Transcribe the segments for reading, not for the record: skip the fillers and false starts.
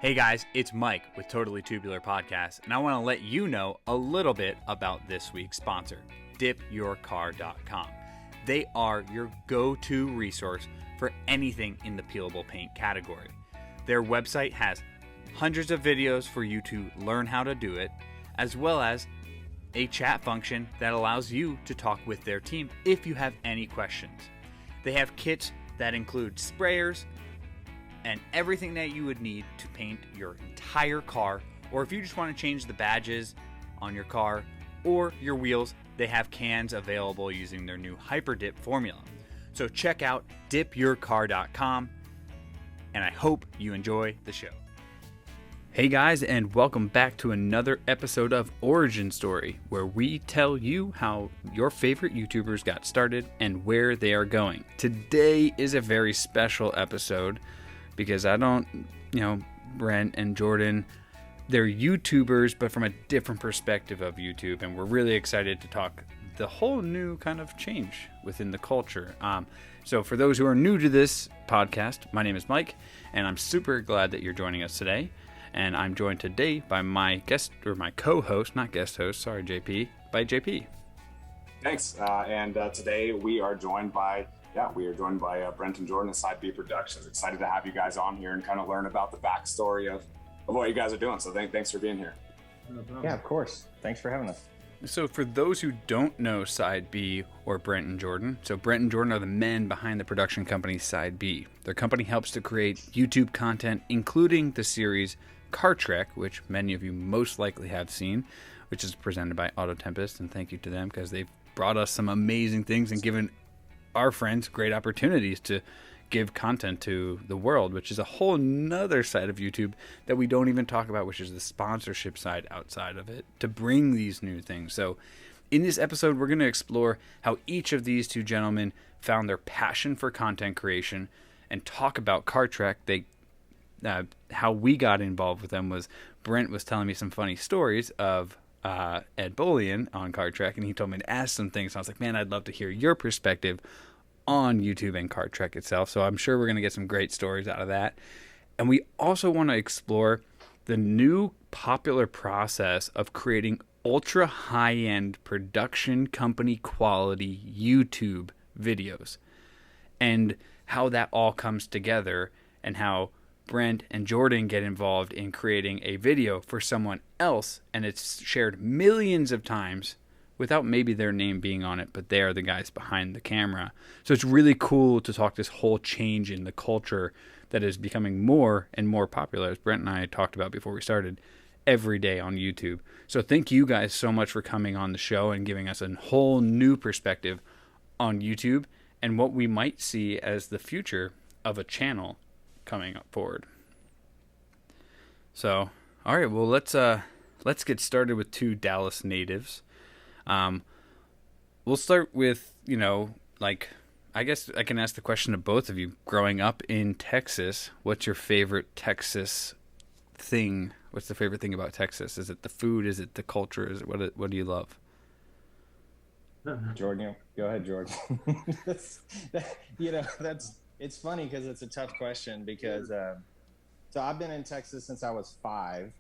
Hey guys, it's Mike with Totally Tubular Podcast, and I want to let you know a little bit about this week's sponsor, dipyourcar.com. They are your go-to resource for anything in the peelable paint category. Their website has hundreds of videos for you to learn how to do it, as well as a chat function that allows you to talk with their team if you have any questions. They have kits that include sprayers and everything that you would need to paint your entire car, or if you just want to change the badges on your car or your wheels, they have cans available using their new Hyper Dip formula. So check out dipyourcar.com, and I hope you enjoy the show. Hey guys, and welcome back to another episode of Origin Story, where we tell you how your favorite YouTubers got started and where they are going. Today is a very special episode because Brent and Jordan, they're YouTubers, but from a different perspective of YouTube, and we're really excited to talk the whole new kind of change within the culture. So for those who are new to this podcast, my name is Mike, and I'm super glad that you're joining us today. And I'm joined today by my guest, or my co-host, not guest host, sorry, JP, by JP. Thanks. And today we are joined by Brent and Jordan at Side B Productions. Excited to have you guys on here and kind of learn about the backstory of what you guys are doing. So thanks for being here. No problem. Yeah, of course. Thanks for having us. So for those who don't know Side B or Brent and Jordan, so Brent and Jordan are the men behind the production company Side B. Their company helps to create YouTube content, including the series Car Trek, which many of you most likely have seen, which is presented by Tempest, and thank you to them because they've brought us some amazing things and given our friends great opportunities to give content to the world, which is a whole nother side of YouTube that we don't even talk about, which is the sponsorship side outside of it, to bring these new things. So in this episode, we're going to explore how each of these two gentlemen found their passion for content creation and talk about Car Trek. How we got involved with them was Brent was telling me some funny stories of Ed Bolian on Car Trek, and he told me to ask some things. So I was like, man, I'd love to hear your perspective on YouTube and Car Trek itself. So I'm sure we're going to get some great stories out of that. And we also want to explore the new popular process of creating ultra high-end production company quality YouTube videos and how that all comes together, and how Brent and Jordan get involved in creating a video for someone else, and it's shared millions of times without maybe their name being on it, but they are the guys behind the camera. So it's really cool to talk this whole change in the culture that is becoming more and more popular, as Brent and I talked about before we started, every day on YouTube. So thank you guys so much for coming on the show and giving us a whole new perspective on YouTube and what we might see as the future of a channel coming up forward. So, all right, well, let's get started with two Dallas natives. We'll start with, I guess I can ask the question to both of you. Growing up in Texas, what's your favorite Texas thing? What's the favorite thing about Texas? Is it the food? Is it the culture? Is it what do you love? Jordan, go ahead, Jordan. It's funny because it's a tough question because, so I've been in Texas since I was 5,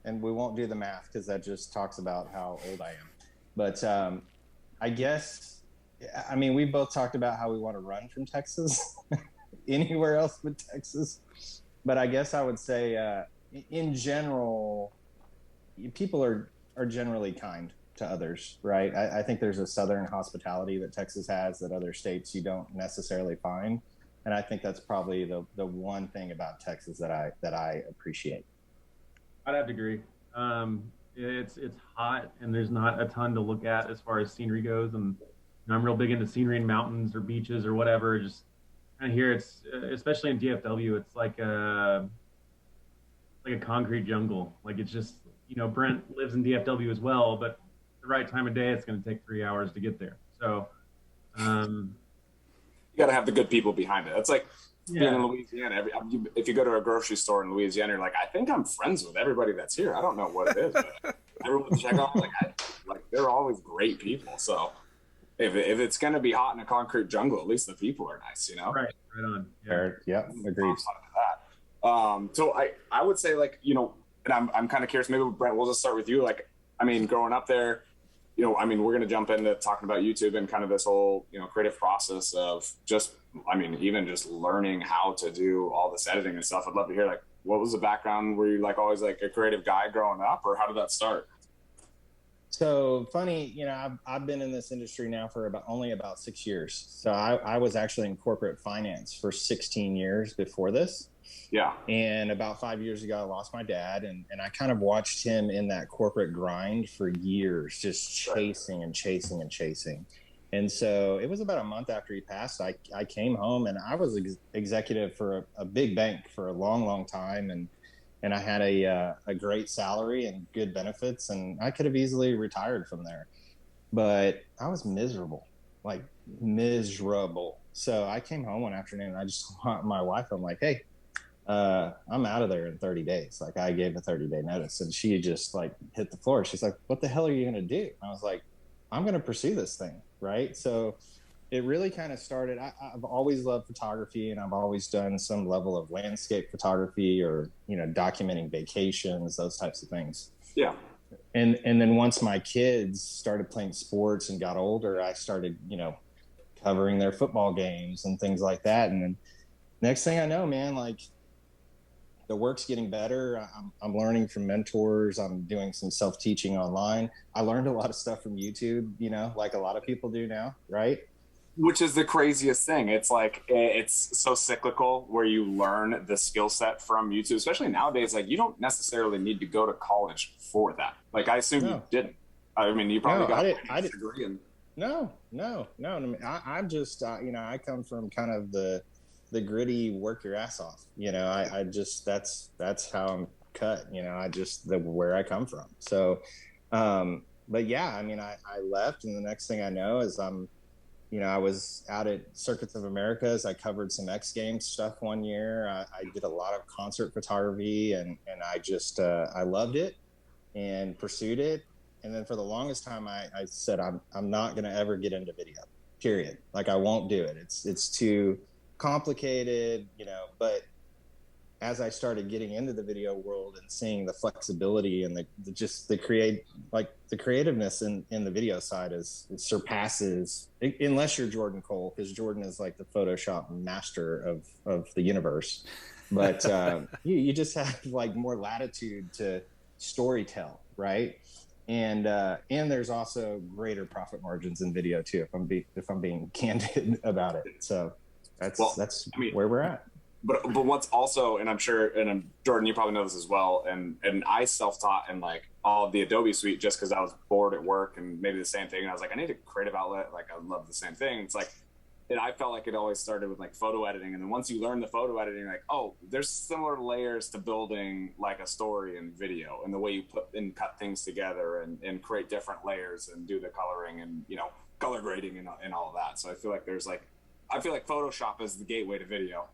and we won't do the math because that just talks about how old I am. But I guess, we both talked about how we want to run from Texas, anywhere else but Texas. But I guess I would say, in general, people are generally kind to others, right? I think there's a Southern hospitality that Texas has that other states you don't necessarily find. And I think that's probably the one thing about Texas that I appreciate. I'd have to agree. It's hot and there's not a ton to look at as far as scenery goes, and I'm real big into scenery and mountains or beaches or whatever. Just kind of here, it's especially in DFW, it's like a concrete jungle. Like it's just, Brent lives in DFW as well, but the right time of day, it's going to take 3 hours to get there. So. You got to have the good people behind it. It's like being in Louisiana. If you go to a grocery store in Louisiana, you're like, I think I'm friends with everybody that's here. I don't know what it is, but everyone check out. They're always great people. So if it's going to be hot in a concrete jungle, at least the people are nice, Right on. Yeah, agreed. So I would say, like, you know, and I'm kind of curious, maybe Brent, we'll just start with you. Like, I mean, growing up there, you know, I mean, we're going to jump into talking about YouTube and kind of this whole, you know, creative process of just, I mean, even just learning how to do all this editing and stuff. I'd love to hear, like, what was the background? Were you like always like a creative guy growing up, or how did that start? So funny, you know, I've been in this industry now for only about 6 years. So I was actually in corporate finance for 16 years before this. Yeah. And about 5 years ago, I lost my dad, and I kind of watched him in that corporate grind for years, just chasing and chasing and chasing. And so it was about a month after he passed, I came home, and I was executive for a big bank for a long, long time. And I had a great salary and good benefits, and I could have easily retired from there. But I was miserable, like miserable. So I came home one afternoon, and I just want my wife, I'm like, hey, I'm out of there in 30 days. Like, I gave a 30-day notice, and she just like hit the floor. She's like, what the hell are you going to do? And I was like, I'm going to pursue this thing. Right. So it really kind of started. I've always loved photography, and I've always done some level of landscape photography, or, you know, documenting vacations, those types of things. Yeah. And then once my kids started playing sports and got older, I started, you know, covering their football games and things like that. And then next thing I know, man, like, the work's getting better. I'm learning from mentors. I'm doing some self-teaching online. I learned a lot of stuff from YouTube, you know, like a lot of people do now, right? Which is the craziest thing. It's like, it's so cyclical where you learn the skill set from YouTube, especially nowadays. Like, you don't necessarily need to go to college for that. Like, I assume you didn't. I mean, you probably got a degree. No. I mean, I'm just, you know, I come from kind of the gritty, work your ass off. You know, I just, that's how I'm cut, you know, where I come from. So, but yeah, I mean, I left, and the next thing I know is you know, I was out at Circuits of Americas. I covered some X Games stuff one year. I did a lot of concert photography, and I just, I loved it and pursued it. And then for the longest time, I said, I'm not going to ever get into video, period. Like, I won't do it. It's too complicated, you know. But as I started getting into the video world and seeing the flexibility and the creativeness in the video side, it surpasses, unless you're Jordan Cole, because Jordan is like the Photoshop master of the universe. But you just have like more latitude to storytell, right? And there's also greater profit margins in video too, if I'm being candid about it. So that's I mean, where we're at. But what's also, and I'm sure, and Jordan, you probably know this as well, and I self-taught in like all of the Adobe suite just because I was bored at work and maybe the same thing. And I was like, I need a creative outlet. Like, I love the same thing. It's like, and I felt like it always started with like photo editing. And then once you learn the photo editing, like, oh, there's similar layers to building like a story in video, and the way you put and cut things together and create different layers and do the coloring and, you know, color grading and all of that. So I feel like Photoshop is the gateway to video.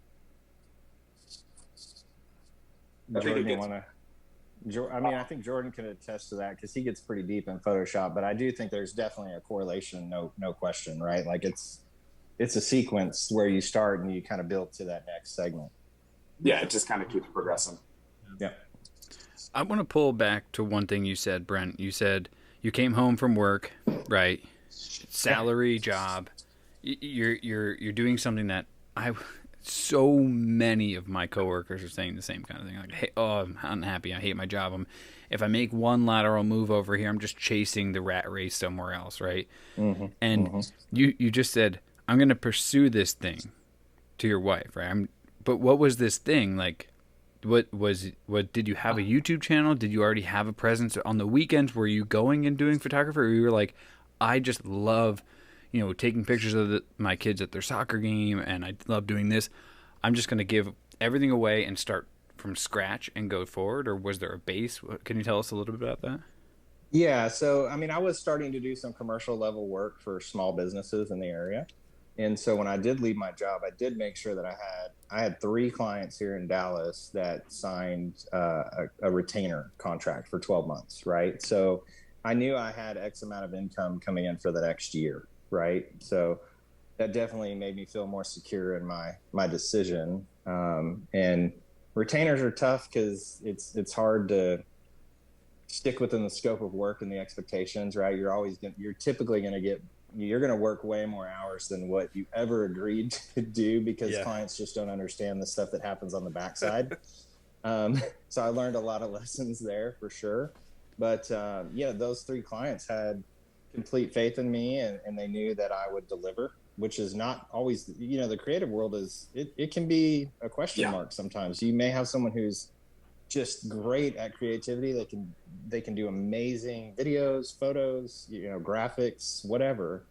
Jordan, I think Jordan can attest to that, because he gets pretty deep in Photoshop. But I do think there's definitely a correlation, no question, right? Like, it's a sequence where you start and you kind of build to that next segment. Yeah, it just kind of keeps progressing. Yeah. I want to pull back to one thing you said, Brent. You said you came home from work, right? Salary job. You're doing something that so many of my coworkers are saying the same kind of thing. Like, hey, I'm unhappy. I hate my job. If I make one lateral move over here, I'm just chasing the rat race somewhere else, right? Mm-hmm. And you just said, I'm going to pursue this thing, to your wife, right? But what was this thing? Like, what did you have a YouTube channel? Did you already have a presence on the weekends? Were you going and doing photography? Or you were like, I just love, you know, taking pictures of my kids at their soccer game, and I love doing this. I'm just going to give everything away and start from scratch and go forward? Or was there a base? Can you tell us a little bit about that? Yeah. So, I mean, I was starting to do some commercial level work for small businesses in the area. And so when I did leave my job, I did make sure that I had 3 clients here in Dallas that signed a retainer contract for 12 months. Right. So I knew I had X amount of income coming in for the next year. Right. So that definitely made me feel more secure in my decision. And retainers are tough because it's hard to stick within the scope of work and the expectations, right? You're typically going to work way more hours than what you ever agreed to do, because clients just don't understand the stuff that happens on the backside. So I learned a lot of lessons there for sure. But those 3 clients had complete faith in me, and they knew that I would deliver, which is not always, the creative world it can be a question mark sometimes. You may have someone who's just great at creativity. They can do amazing videos, photos, graphics, whatever,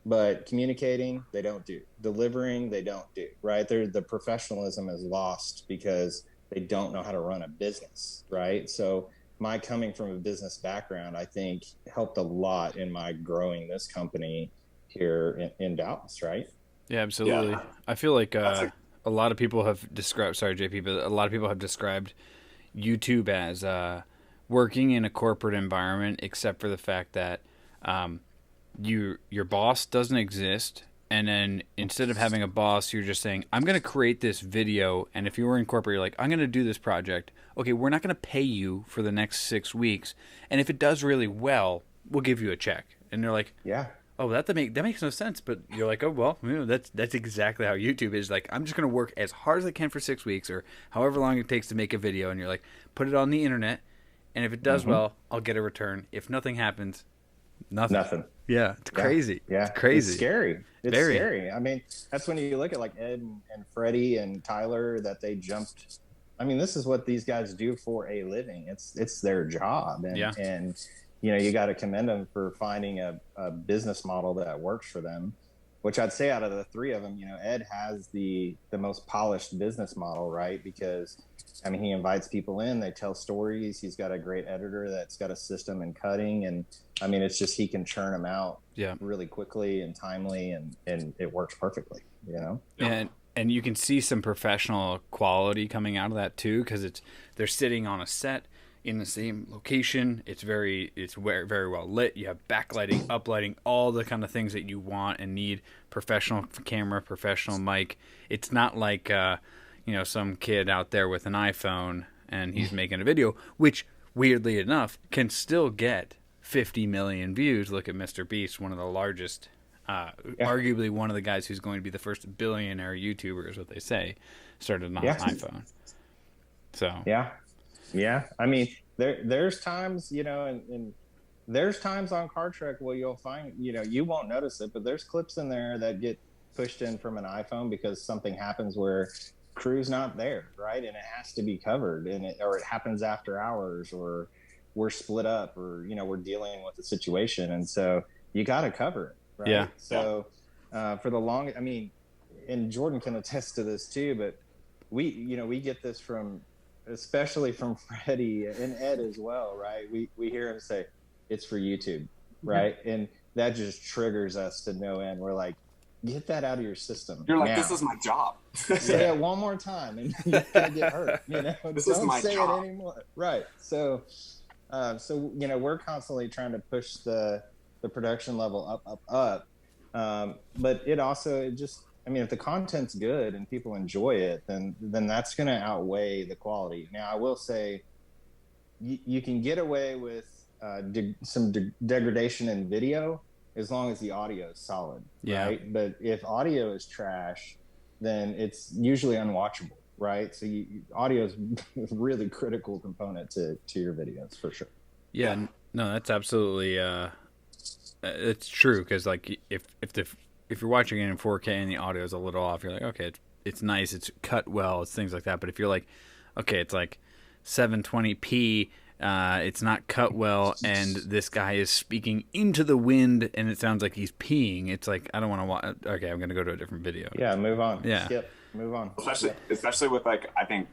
but communicating, they don't do. Delivering, they don't do, right? The professionalism is lost because they don't know how to run a business, right? So my coming from a business background, I think, helped a lot in my growing this company here in Dallas, right? Yeah, absolutely. Yeah. I feel like a lot of people have described, sorry, JP, but a lot of people have described YouTube as working in a corporate environment, except for the fact that your boss doesn't exist. And then instead of having a boss, you're just saying, I'm going to create this video. And if you were in corporate, you're like, I'm going to do this project. Okay, we're not going to pay you for the next 6 weeks. And if it does really well, we'll give you a check. And they're like, oh, that makes no sense. But you're like, oh, well, that's exactly how YouTube is. Like, I'm just going to work as hard as I can for 6 weeks or however long it takes to make a video. And you're like, put it on the internet. And if it does well, I'll get a return. If nothing happens, nothing. Yeah, it's crazy. Yeah, it's crazy. It's scary. It's scary. I mean, that's when you look at like Ed and Freddy and Tyler, that they jumped. I mean, this is what these guys do for a living. It's their job. And you got to commend them for finding a business model that works for them, which I'd say out of the 3 of them, Ed has the most polished business model, right? Because, I mean, he invites people in, they tell stories. He's got a great editor that's got a system in cutting. And I mean, it's just, he can churn them out really quickly and timely, and it works perfectly, And you can see some professional quality coming out of that too, because they're sitting on a set in the same location. It's very well lit. You have backlighting, uplighting, all the kind of things that you want and need. Professional camera, professional mic. It's not like some kid out there with an iPhone and he's making a video, which weirdly enough can still get 50 million views. Look at Mr. Beast, one of the largest, arguably one of the guys who's going to be the first billionaire YouTuber, is what they say, started on an iPhone. So yeah, I mean, there's times, and there's times on Car Trek where you'll find, you won't notice it, but there's clips in there that get pushed in from an iPhone because something happens where crew's not there, right? And it has to be covered, or it happens after hours, or we're split up, or, we're dealing with a situation. And so you got to cover it, right? Yeah. So for the long, I mean, and Jordan can attest to this too, but we get this especially from Freddy and Ed as well, right? We hear him say, it's for YouTube, right? Mm-hmm. And that just triggers us to no end. We're like, get that out of your system. You're like, this is my job. Say it one more time and you're going to get hurt. This is my job. Don't say it anymore. Right. So, we're constantly trying to push the production level up. But if the content's good and people enjoy it, then that's going to outweigh the quality. Now, I will say you can get away with some degradation in video as long as the audio is solid, right? But if audio is trash, then it's usually unwatchable, right? So audio is a really critical component to your videos, for sure. Yeah, no, that's absolutely it's true, because like if you're watching it in 4K and the audio is a little off, you're like, okay, it's nice, it's cut well, it's things like that. But if you're like, okay, it's like 720p, it's not cut well, and this guy is speaking into the wind and it sounds like he's peeing, it's like, I don't want to watch. Okay, I'm going to go to a different video. Yeah, move on. Yeah. Skip, move on. Especially with, like, I think,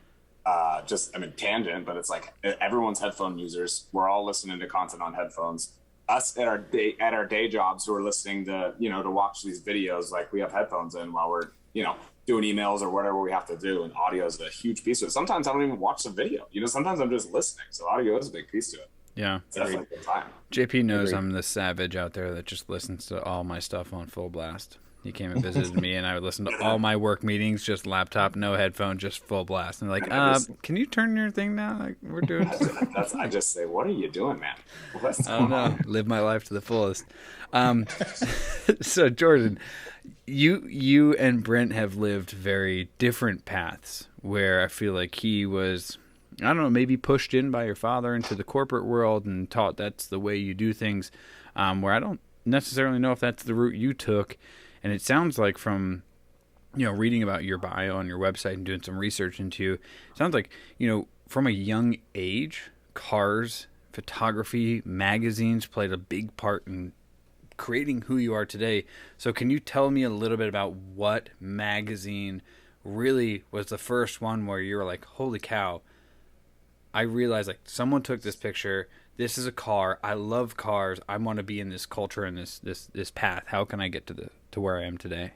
tangent, but it's like everyone's headphone users. We're all listening to content on headphones. Us at our day jobs who are listening to, to watch these videos, like, we have headphones in while we're, doing emails or whatever we have to do, and audio is a huge piece of it. Sometimes I don't even watch the video. Sometimes I'm just listening. So audio is a big piece to it. Yeah. It's definitely a good time. JP knows I'm the savage out there that just listens to all my stuff on full blast. He came and visited me, and I would listen to all my work meetings, just laptop, no headphone, just full blast. And like, can you turn your thing down? Like, we're doing. I just say, what are you doing, man? What's I don't know. Live my life to the fullest. So Jordan, you and Brent have lived very different paths. Where I feel like he was, I don't know, maybe pushed in by your father into the corporate world and taught that's the way you do things. Where I don't necessarily know if that's the route you took. And it sounds like from, reading about your bio on your website and doing some research into you, it sounds like, from a young age, cars, photography, magazines played a big part in creating who you are today. So can you tell me a little bit about what magazine really was the first one where you were like, holy cow, I realized like someone took this picture. This is a car. I love cars. I want to be in this culture and this path. How can I get to where I am today?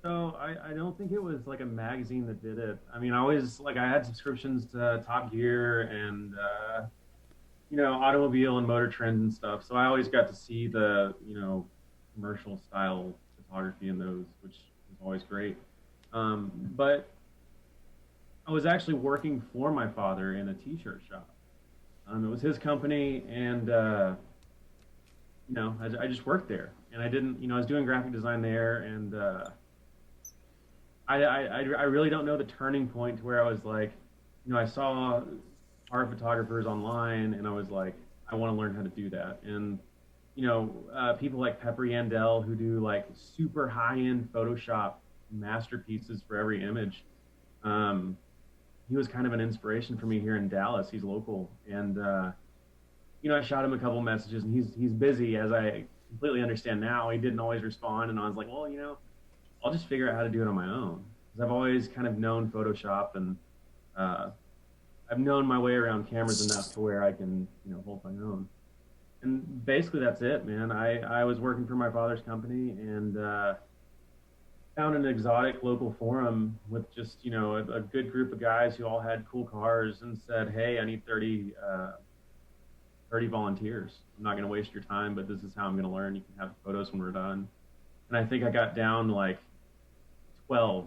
So I don't think it was like a magazine that did it. I mean, I had subscriptions to Top Gear and, automobile and motor trends and stuff. So I always got to see the, commercial style photography in those, which was always great. But I was actually working for my father in a t-shirt shop. It was his company, and I just worked there, and I didn't, I was doing graphic design there, and I really don't know the turning point to where I was like, I saw art photographers online, and I was like, I want to learn how to do that, and people like Pepper Yandel who do like super high-end Photoshop masterpieces for every image. He was kind of an inspiration for me here in Dallas. He's local, and I shot him a couple messages, and he's busy, as I completely understand now. He didn't always respond, and I was like, well, I'll just figure out how to do it on my own, because I've always kind of known Photoshop, and I've known my way around cameras enough to where I can hold my own. And basically that's it, man. I was working for my father's company, and found an exotic local forum with just, a good group of guys who all had cool cars, and said, hey, I need 30 volunteers. I'm not going to waste your time, but this is how I'm going to learn. You can have photos when we're done. And I think I got down to like 12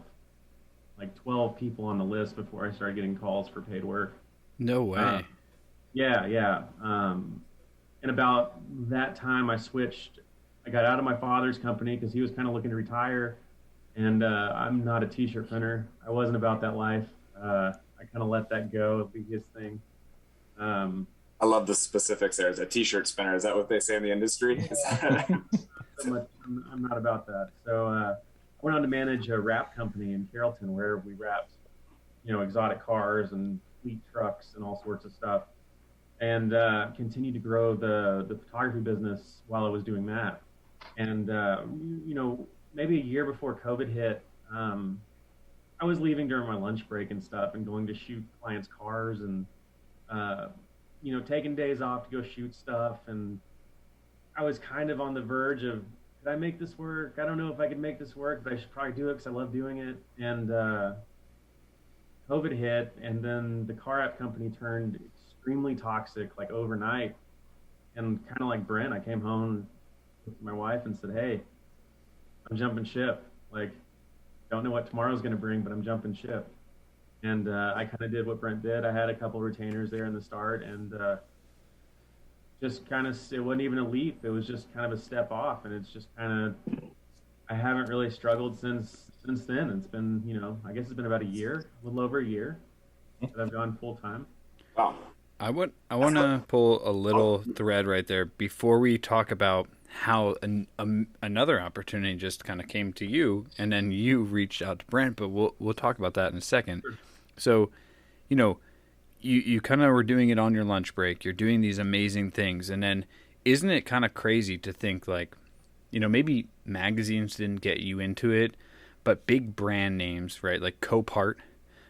people on the list before I started getting calls for paid work. No way. Yeah. And about that time I got out of my father's company because he was kind of looking to retire. And I'm not a t-shirt printer. I wasn't about that life. I kind of let that go, be his thing. I love the specifics there. As a t-shirt spinner, is that what they say in the industry? I'm not about that. So I went on to manage a wrap company in Carrollton where we wrapped, exotic cars and fleet trucks and all sorts of stuff, and continued to grow the photography business while I was doing that. And, maybe a year before COVID hit, I was leaving during my lunch break and stuff and going to shoot clients' cars and, taking days off to go shoot stuff. And I was kind of on the verge of, could I make this work? I don't know if I could make this work, but I should probably do it because I love doing it. And COVID hit, and then the car app company turned extremely toxic, like overnight. And kind of like Brent, I came home with my wife and said, hey, I'm jumping ship. Like, don't know what tomorrow's going to bring, but I'm jumping ship. And I kind of did what Brent did. I had a couple retainers there in the start, and just kind of, it wasn't even a leap. It was just kind of a step off, and it's just kind of, I haven't really struggled since then. It's been, I guess it's been about a little over a year that I've gone full time. Wow. I want to pull a little thread right there before we talk about how another opportunity just kind of came to you, and then you reached out to Brent, but we'll talk about that in a second. Sure. So, you kind of were doing it on your lunch break. You're doing these amazing things, and then isn't it kind of crazy to think like, maybe magazines didn't get you into it, but big brand names, right? Like Copart,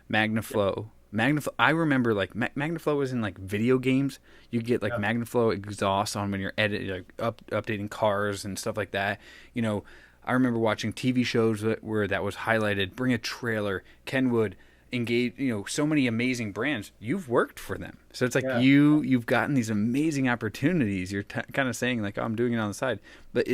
Magnaflow. Magnaflow, I remember like Magnaflow was in like video games. You get like Magnaflow exhaust on when you're editing, like updating cars and stuff like that. I remember watching TV shows where that was highlighted. Bring a Trailer, Kenwood, Engage. So many amazing brands. You've worked for them, so it's like you've gotten these amazing opportunities. You're kind of saying like, oh, I'm doing it on the side, but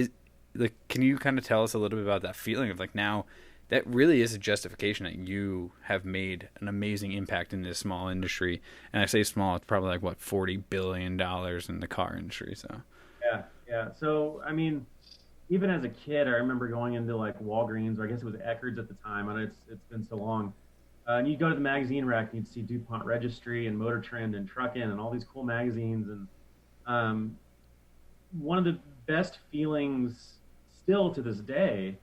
like, can you kind of tell us a little bit about that feeling of like now that really is a justification that you have made an amazing impact in this small industry? And I say small, it's probably like what, $40 billion in the car industry. So yeah. So I mean, even as a kid, I remember going into like Walgreens, or I guess it was Eckerd's at the time, and it's been so long. And you'd go to the magazine rack and you'd see DuPont Registry and Motor Trend and Truckin' and all these cool magazines. And one of the best feelings still to this day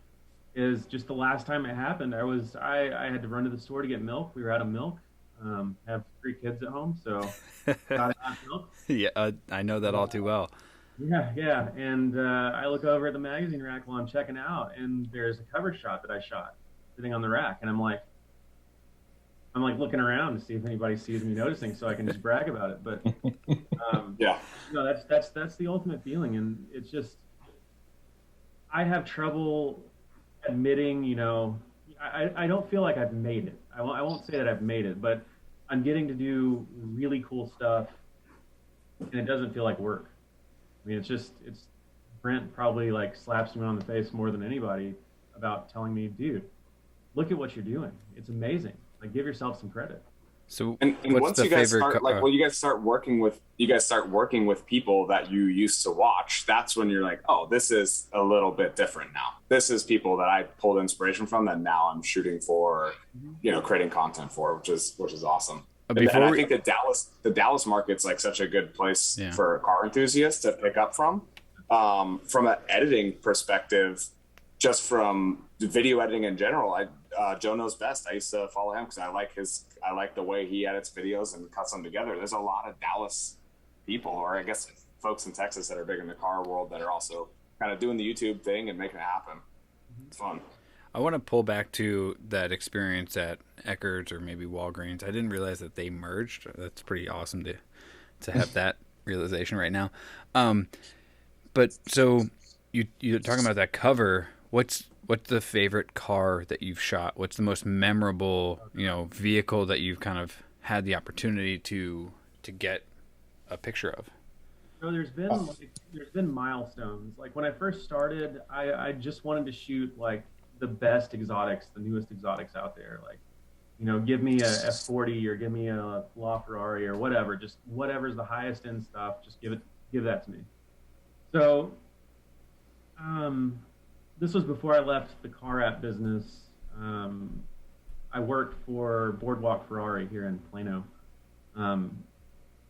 is just the last time it happened. I had to run to the store to get milk. We were out of milk. Have 3 kids at home, so gotta have milk. yeah, I know that all too well. Yeah. And I look over at the magazine rack while I'm checking out, and there's a cover shot that I shot sitting on the rack, and I'm like looking around to see if anybody sees me noticing, so I can just brag about it. But yeah, no, that's the ultimate feeling, and it's just I have trouble admitting, I don't feel like I've made it. I won't say that I've made it, but I'm getting to do really cool stuff, and it doesn't feel like work. I mean, it's Brent probably like slaps me on the face more than anybody about telling me, dude, look at what you're doing. It's amazing. Like, give yourself some credit. So and what's once the you guys favorite start, like when you guys start working with people that you used to watch, that's when you're like, oh, this is a little bit different now. This is people that I pulled inspiration from that now I'm shooting for, creating content for, which is awesome. And I think the Dallas market's like such a good place for car enthusiasts to pick up from an editing perspective, just from video editing in general. Joe knows best. I used to follow him because I like the way he edits videos and cuts them together. There's a lot of Dallas people, or I guess folks in Texas that are big in the car world, that are also kind of doing the YouTube thing and making it happen. It's fun. I want to pull back to that experience at Eckerd's or maybe Walgreens. I didn't realize that they merged. That's pretty awesome to have that realization right now. But so you're talking about that cover. What's the favorite car that you've shot? What's the most memorable, vehicle that you've kind of had the opportunity to get a picture of? So there's been milestones. Like when I first started, I just wanted to shoot like the best exotics, the newest exotics out there. Like, give me a F40 or give me a LaFerrari or whatever. Just whatever's the highest end stuff. Just give that to me. So, this was before I left the car app business. I worked for Boardwalk Ferrari here in Plano.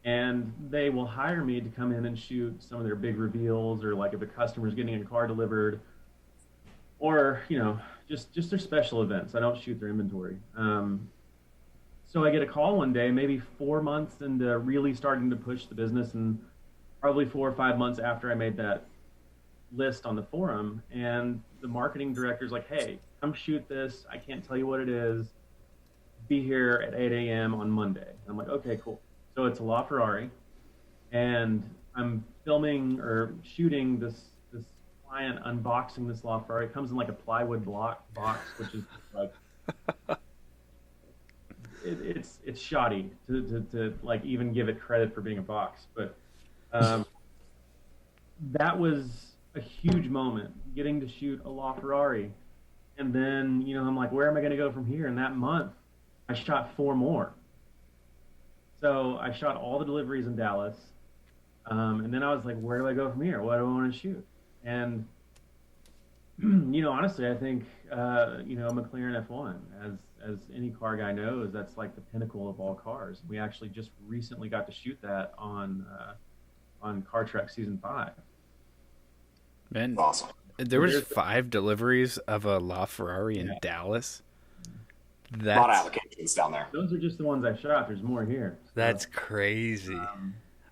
And they will hire me to come in and shoot some of their big reveals, or like if a customer's getting a car delivered, or, just their special events. I don't shoot their inventory. So I get a call one day, maybe 4 months into really starting to push the business, and probably 4 or 5 months after I made that list on the forum, and the marketing director's like, hey, come shoot this. I can't tell you what it is. Be here at 8 a.m. on Monday. And I'm like, okay, cool. So it's a LaFerrari, and I'm filming or shooting this client unboxing this LaFerrari. It comes in like a plywood box, which is like it's shoddy to like even give it credit for being a box. But that was a huge moment, getting to shoot a LaFerrari. And then, I'm like, where am I going to go from here? And that month, I shot 4 more. So I shot all the deliveries in Dallas. And then I was like, where do I go from here? What do I want to shoot? And, honestly, I think, McLaren F1, as any car guy knows, that's like the pinnacle of all cars. We actually just recently got to shoot that on Car Trek Season 5. Man, awesome. There was 5 deliveries of a LaFerrari in Dallas. That's a lot of applications down there. Those are just the ones I shot. There's more here. So, that's crazy.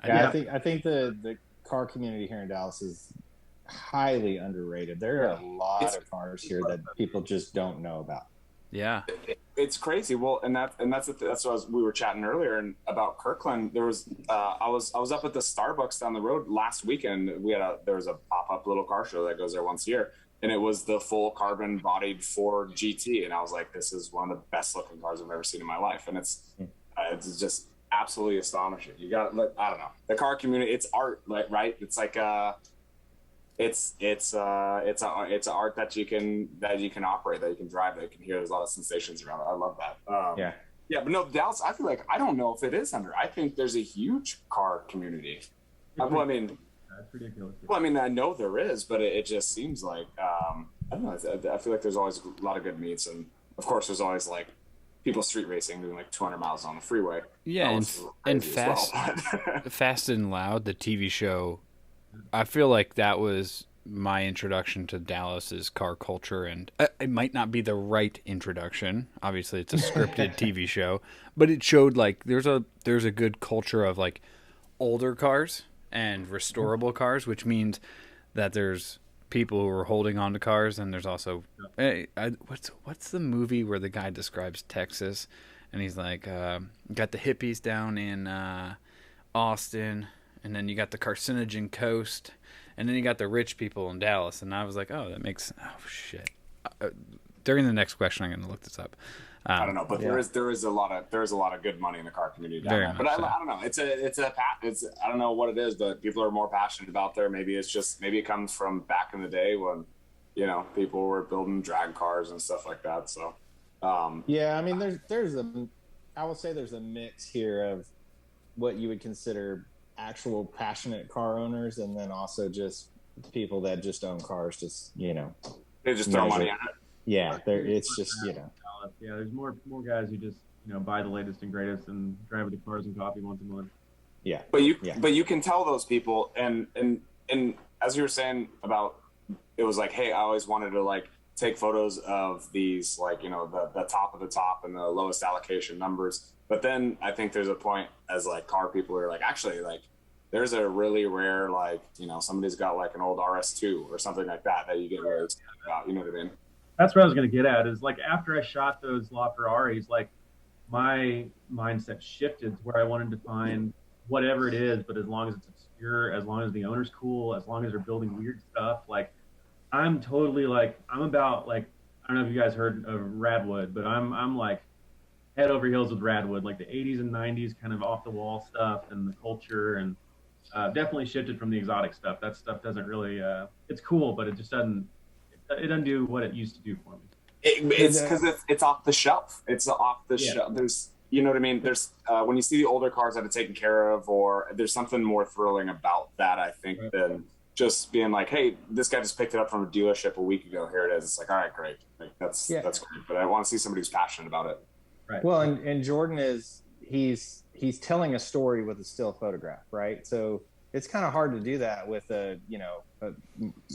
I think the car community here in Dallas is highly underrated. There are a lot of cars here that people just don't know about. Yeah, it's crazy. Well, that's what we were chatting earlier and about Kirkland. There was I was up at the Starbucks down the road last weekend. There was a pop-up little car show that goes there once a year, and it was the full carbon bodied Ford GT, and I was like, this is one of the best looking cars I've ever seen in my life, and it's just absolutely astonishing. You got, like, I don't know, the car community, it's art, like, right? It's like it's an art that you can operate, that you can drive, that you can hear. There's a lot of sensations around it. I love that. Yeah, but no, Dallas, I feel like, I don't know if it is under. I think there's a huge car community. Well, I mean, That's ridiculous. well, I mean, I know there is, but it just seems like, I don't know. I feel like there's always a lot of good meets, and of course, there's always like people street racing doing like 200 miles on the freeway. Yeah, and Fast and Loud, the TV show. I feel like that was my introduction to Dallas's car culture, and it might not be the right introduction. Obviously, it's a scripted TV show, but it showed like there's a good culture of like older cars and restorable cars, which means that there's people who are holding on to cars, and there's also what's the movie where the guy describes Texas, and he's like, got the hippies down in Austin, and then you got the carcinogen coast, and then you got the rich people in Dallas. And I was like, oh, that makes shit. During the next question, I'm going to look this up. I don't know, but there is a lot of good money in the car community down there. But I don't know. It's I don't know what it is, but people are more passionate about there. Maybe it comes from back in the day when, you know, people were building drag cars and stuff like that. So yeah, I mean, I will say there's a mix here of what you would consider actual passionate car owners, and then also just people that just own cars, just, you know, they just throw money at it. Yeah, it's just, you know. Yeah, there's more guys who just, you know, buy the latest and greatest and drive with the cars and coffee once a month. Yeah. But you can tell those people, and as you were saying about, it was like, hey, I always wanted to like take photos of these, like, you know, the top of the top and the lowest allocation numbers. But then I think there's a point as like car people are like, actually, like, there's a really rare, like, you know, somebody's got like an old RS2 or something like that you get really excited about. You know what I mean? That's what I was going to get at, is like after I shot those LaFerraris, like my mindset shifted to where I wanted to find whatever it is, but as long as it's obscure, as long as the owner's cool, as long as they're building weird stuff, like I'm totally like, I'm about like, I don't know if you guys heard of Radwood, but I'm like head over heels with Radwood, like the 80s and 90s kind of off the wall stuff and the culture, and definitely shifted from the exotic stuff. That stuff doesn't really, it's cool, but it just doesn't do what it used to do for me. It's because it's off the shelf. It's off the shelf. There's, you know what I mean? There's when you see the older cars that are taken care of, or there's something more thrilling about that, I think, than just being like, hey, this guy just picked it up from a dealership a week ago. Here it is. It's like, all right, great. Like, that's great. But I want to see somebody who's passionate about it. Right. Well, and Jordan he's telling a story with a still photograph, right? So it's kind of hard to do that with a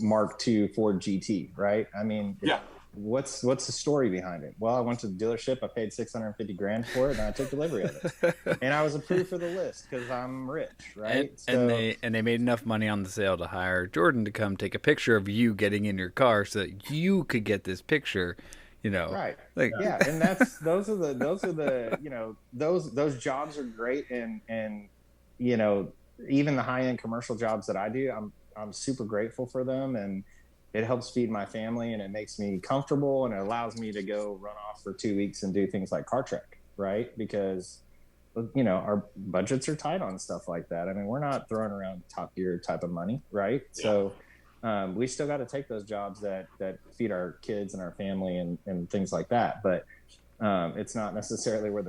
Mark II Ford GT, right? I mean, what's the story behind it? Well, I went to the dealership, I paid $650,000 for it, and I took delivery of it, and I was approved for the list because I'm rich, right? And they made enough money on the sale to hire Jordan to come take a picture of you getting in your car so that you could get this picture. You know, right? Like, yeah, and those are the you know, those jobs are great, and you know, even the high end commercial jobs that I do, I'm super grateful for them, and it helps feed my family, and it makes me comfortable, and it allows me to go run off for 2 weeks and do things like Car Trek, right? Because, you know, our budgets are tight on stuff like that. I mean, we're not throwing around top gear type of money, right? Yeah. So we still got to take those jobs that feed our kids and our family and things like that. But it's not necessarily where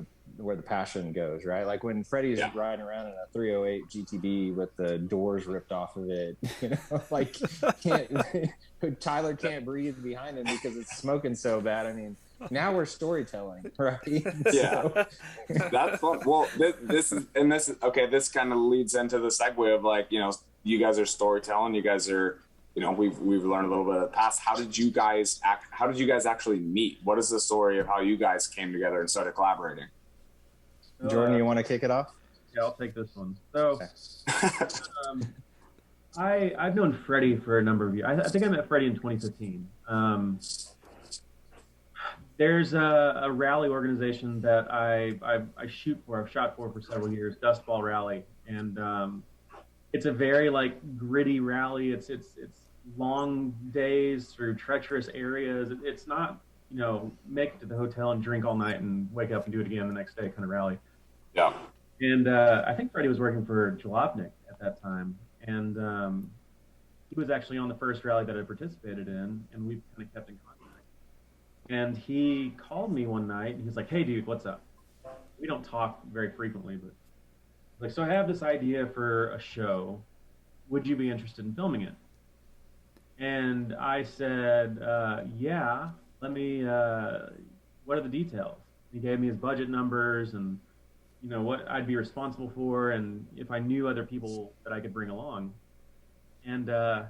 the passion goes, right? Like when Freddy's riding around in a 308 GTB with the doors ripped off of it, you know, like Tyler can't breathe behind him because it's smoking so bad. I mean, now we're storytelling, right? Yeah, so. That's fun. Well, this is okay. This kind of leads into the segue of, like, you know, you guys are storytelling. You guys are, you know, we've learned a little bit of the past. How did you guys actually meet? What is the story of how you guys came together and started collaborating? Jordan, you want to kick it off? Yeah, I'll take this one. So, I've known Freddy for a number of years. I think I met Freddy in 2015. There's a rally organization that I shoot for. I've shot for several years, Dust Ball Rally, and it's a very like gritty rally. It's long days through treacherous areas. It's not, you know, make it to the hotel and drink all night and wake up and do it again the next day kind of rally. Yeah. And I think Freddy was working for Jalopnik at that time, and was actually on the first rally that I participated in, and we've kind of kept in contact. And he called me one night, and he's like, "Hey, dude, what's up?" We don't talk very frequently, but like, so I have this idea for a show. Would you be interested in filming it? And I said, yeah, let me, what are the details? He gave me his budget numbers and, you know, what I'd be responsible for and if I knew other people that I could bring along. And I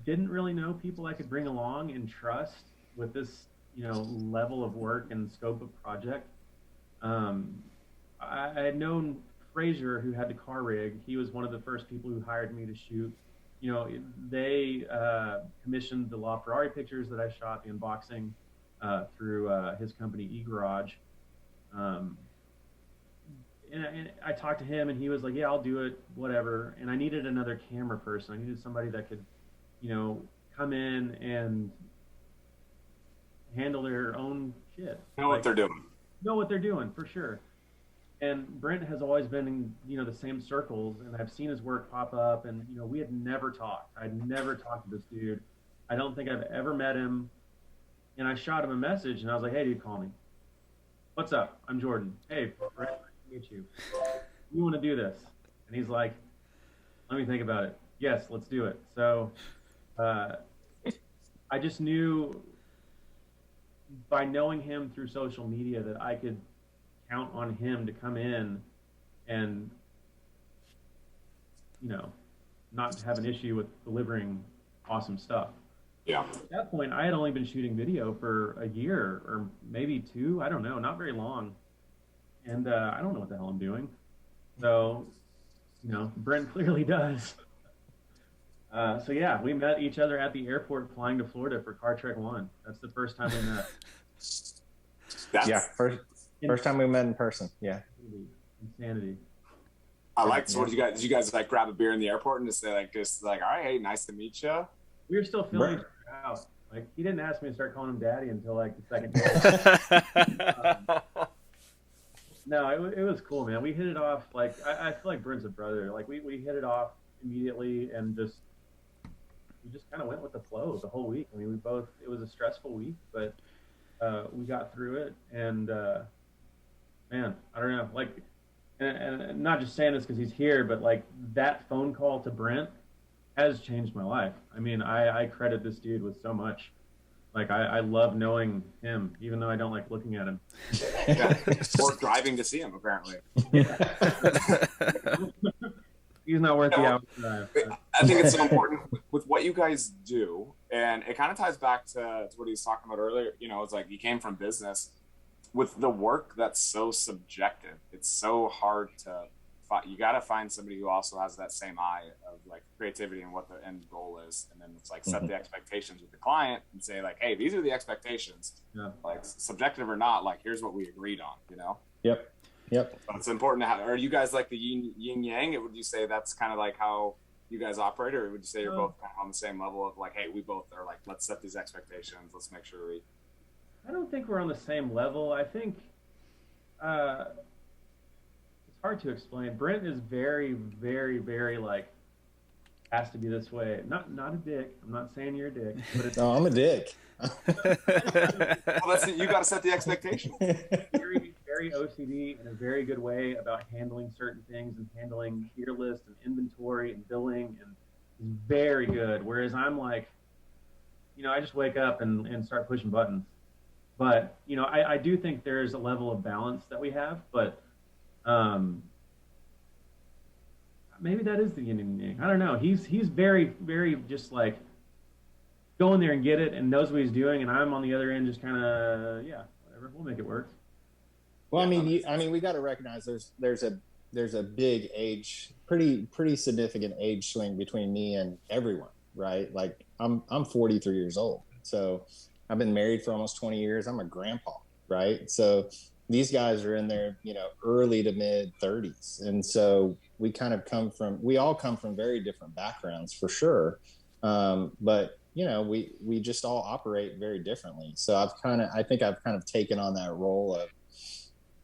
didn't really know people I could bring along and trust with this, you know, level of work and scope of project. I had known Fraser, who had the car rig. He was one of the first people who hired me to shoot. You know, they commissioned the LaFerrari pictures that I shot, the unboxing, through his company, eGarage. And I talked to him, and he was like, yeah, I'll do it, whatever. And I needed another camera person. I needed somebody that could, you know, come in and handle their own shit. Know what they're doing. Know what they're doing, for sure. And Brent has always been in, you know, the same circles, and I've seen his work pop up, and, you know, we had never talked. I'd never talked to this dude. I don't think I've ever met him. And I shot him a message, and I was like, hey, dude, call me. What's up? I'm Jordan. Hey, Brent, nice to meet you. You want to do this? And he's like, let me think about it. Yes, let's do it. So I just knew by knowing him through social media that I could count on him to come in and, you know, not have an issue with delivering awesome stuff. Yeah. At that point, I had only been shooting video for a year or maybe two. I don't know, not very long. And I don't know what the hell I'm doing. So, you know, Brent clearly does. So yeah, we met each other at the airport flying to Florida for Car Trek 1. That's the first time we met. Yeah, first time we met in person. Yeah. Insanity. I like. So, what did you guys like grab a beer in the airport and just say like, all right, hey, nice to meet you? We were still filming each other out. Like, he didn't ask me to start calling him daddy until like the second day. No, it was cool, man. We hit it off. Like, I feel like Brent's a brother. Like, we hit it off immediately and we just kind of went with the flow the whole week. I mean, it was a stressful week, but we got through it. And man, I don't know, like, and not just saying this because he's here, but like that phone call to Brent has changed my life. I mean, I credit this dude with so much. Like, I love knowing him, even though I don't like looking at him. Yeah. Or driving to see him, apparently. He's not worth the hour drive. I think it's so important with what you guys do, and it kind of ties back to what he was talking about earlier. You know, it's like you came from business. With the work that's so subjective, it's so hard to find. You got to find somebody who also has that same eye of like creativity and what the end goal is, and then it's like set the expectations with the client and say like, hey, these are the expectations. Yeah. Like, subjective or not, like, here's what we agreed on. You know. Yep. So it's important to have. Are you guys like the yin yang? Would you say that's kind of like how you guys operate, or would you say you're both kind of on the same level of like, hey, we both are like, let's set these expectations. Let's make sure we. I don't think we're on the same level. I think it's hard to explain. Brent is very, very, very like, has to be this way. Not a dick. I'm not saying you're a dick, but it's. No, I'm a dick. Well, that's it. You got to set the expectation. Very, very OCD in a very good way about handling certain things and handling tier list and inventory and billing, and he's very good. Whereas I'm like, you know, I just wake up and start pushing buttons. But, you know, I do think there's a level of balance that we have, but maybe that is the yin and yang. I don't know. He's very, very just like go in there and get it and knows what he's doing, and I'm on the other end just kind of, yeah, whatever, we'll make it work. Well, I mean, we got to recognize there's a big age, pretty significant age swing between me and everyone, right? Like I'm 43 years old, so I've been married for almost 20 years. I'm a grandpa, right? So these guys are in their, you know, early to mid 30s. And so we all come from very different backgrounds for sure. But, you know, we just all operate very differently. So I think I've kind of taken on that role of,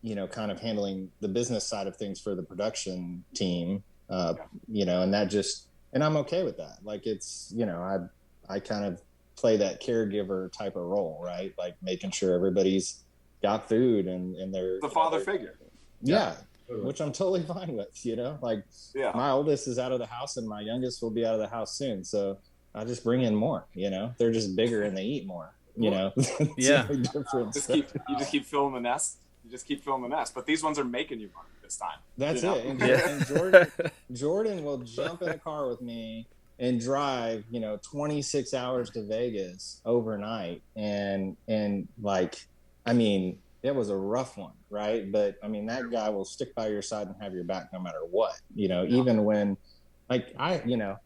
you know, kind of handling the business side of things for the production team. And that just, and I'm okay with that. Like it's, I kind of play that caregiver type of role, right? Like making sure everybody's got food and they're the father figure. Yeah. Which I'm totally fine with, like my oldest is out of the house and my youngest will be out of the house soon. So I just bring in more, they're just bigger and they eat more, Yeah. You just keep filling the nest. But these ones are making you money this time. That's it. And Jordan will jump in a car with me and drive, 26 hours to Vegas overnight. And like, I mean, it was a rough one, right? But I mean, that guy will stick by your side and have your back no matter what, even when, like, I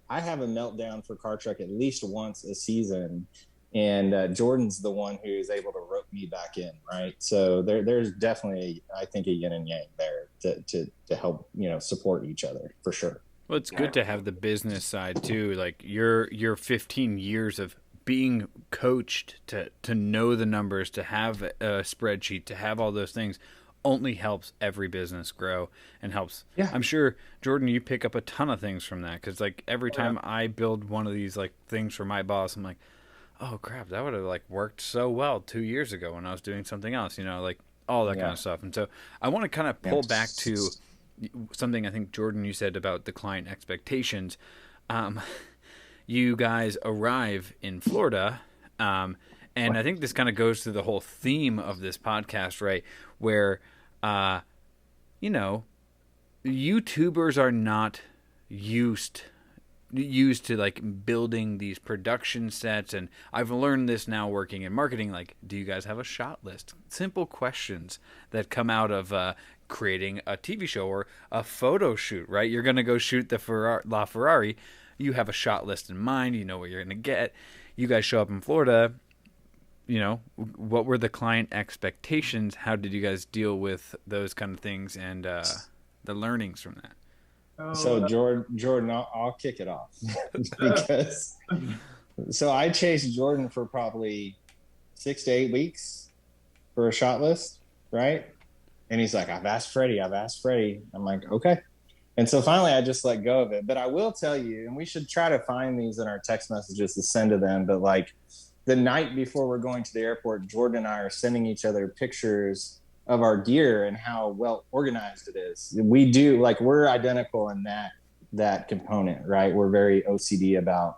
have a meltdown for Car Truck at least once a season. And Jordan's the one who's able to rope me back in, right? So there's definitely, I think, a yin and yang there to help, support each other for sure. Well, it's good to have the business side too. Like your 15 years of being coached to know the numbers, to have a spreadsheet, to have all those things only helps every business grow and helps. Yeah. I'm sure, Jordan, you pick up a ton of things from that because like every time I build one of these like things for my boss, I'm like, oh crap, that would have like worked so well 2 years ago when I was doing something else, like all that kind of stuff. And so I want to kind of pull back to something I think, Jordan, you said about the client expectations. You guys arrive in Florida, and I think this kind of goes to the whole theme of this podcast, right? Where, YouTubers are not used to like building these production sets, and I've learned this now working in marketing. Like, do you guys have a shot list? Simple questions that come out of creating a TV show or a photo shoot, right? You're going to go shoot the Ferrari. You have a shot list in mind. You know what you're going to get. You guys show up in Florida. What were the client expectations? How did you guys deal with those kind of things and the learnings from that? So Jordan, I'll kick it off because so I chased Jordan for probably 6 to 8 weeks for a shot list, right? And he's like, I've asked Freddy. I'm like, okay. And so finally I just let go of it. But I will tell you, and we should try to find these in our text messages to send to them. But like the night before we're going to the airport, Jordan and I are sending each other pictures of our gear and how well organized it is. We do, like, we're identical in that component, right? We're very OCD about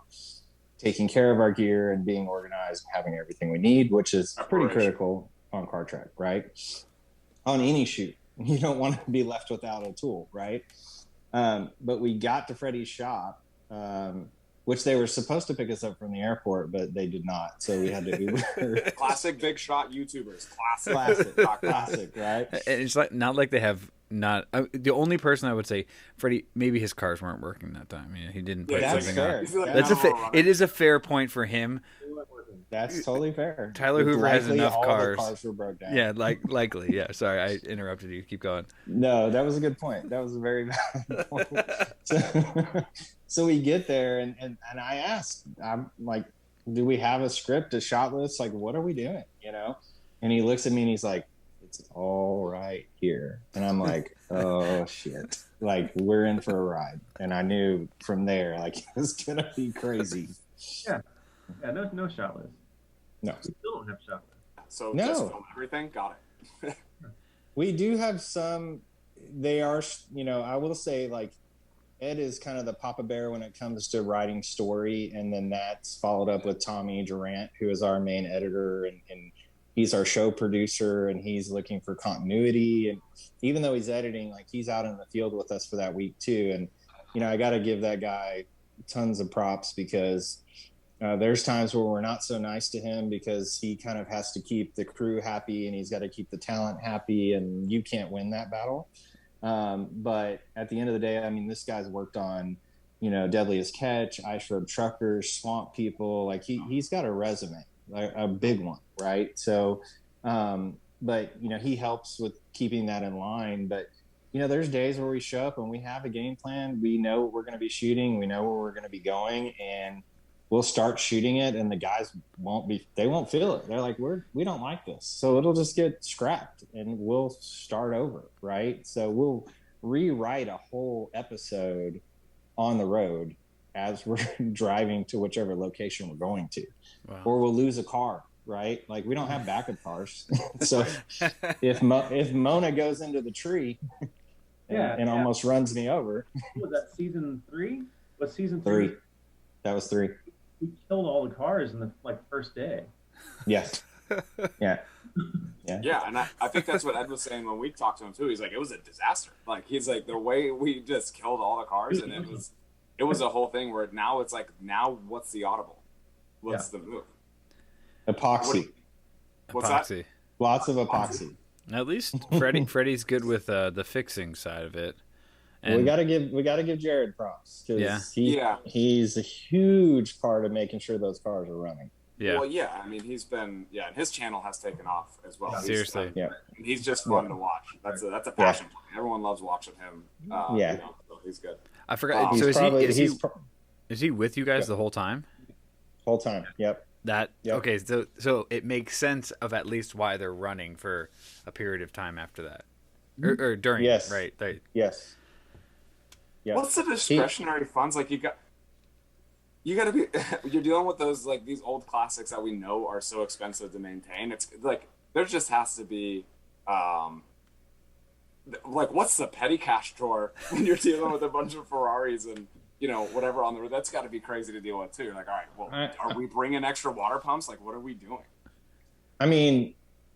taking care of our gear and being organized and having everything we need, which is pretty critical on Car Track, right? On any shoot, you don't want to be left without a tool, right? But we got to Freddy's shop, which they were supposed to pick us up from the airport, but they did not. So we had to Uber. Classic big shot YouTubers. Classic, right? And it's like not like they have not. The only person I would say, Freddy, maybe his cars weren't working that time. He didn't put something on. It is a fair point for him. That's totally fair. Tyler Hoover has enough cars. All the cars were broke down. Yeah, likely. Yeah, sorry, I interrupted you. Keep going. No, that was a good point. That was a very valid point. So we get there, and I asked, I'm like, do we have a script, a shot list? Like, what are we doing? And he looks at me and he's like, it's all right here. And I'm like, oh shit. Like, we're in for a ride. And I knew from there, like, it was going to be crazy. Yeah, no shot list. No. We still don't have shot list. So just film everything? Got it. We do have some, they are, I will say, like, Ed is kind of the Papa Bear when it comes to writing story, and then that's followed up with Tommy Durant, who is our main editor, and he's our show producer, and he's looking for continuity. And even though he's editing, like, he's out in the field with us for that week too. And I got to give that guy tons of props because there's times where we're not so nice to him because he kind of has to keep the crew happy and he's got to keep the talent happy, and you can't win that battle. But at the end of the day, I mean, this guy's worked on, Deadliest Catch, Ice Road Truckers, Swamp People. Like, he's got a resume, a big one, right? So, but, he helps with keeping that in line. But, there's days where we show up and we have a game plan. We know what we're going to be shooting. We know where we're going to be going, and we'll start shooting it, and the guys won't feel it. They're like, we don't like this. So it'll just get scrapped and we'll start over. Right. So rewrite a whole episode on the road as we're driving to whichever location we're going to. Wow. Or we'll lose a car, right? Like we don't have backup cars. So if Mona goes into the tree and almost runs me over. Was that season 3? Was season 3? That was 3. We killed all the cars in the first day. Yes. Yeah. Yeah, and I think that's what Ed was saying when we talked to him too. He's like, it was a disaster. Like he's like, the way we just killed all the cars, and it was a whole thing where now it's like, now what's the audible? What's the move? Epoxy. What's Epoxy. that? Lots of epoxy. At least Freddy's good with the fixing side of it. And we gotta give Jared props because he's a huge part of making sure those cars are running. Yeah. Well, yeah. I mean, he's been and his channel has taken off as well. Seriously. He's just fun to watch. That's a passion. Everyone loves watching him. So he's good. I forgot. So is he with you guys the whole time? Whole time. Yep. Okay. So it makes sense of at least why they're running for a period of time after that, or during. Yes. Right. Yes. Yeah. What's the discretionary funds like? You got to be. You're dealing with those like these old classics that we know are so expensive to maintain. It's like there just has to be, like what's the petty cash drawer when you're dealing with a bunch of Ferraris and whatever on the road. That's got to be crazy to deal with too. Like, all right, well, are we bringing extra water pumps? Like, what are we doing? I mean,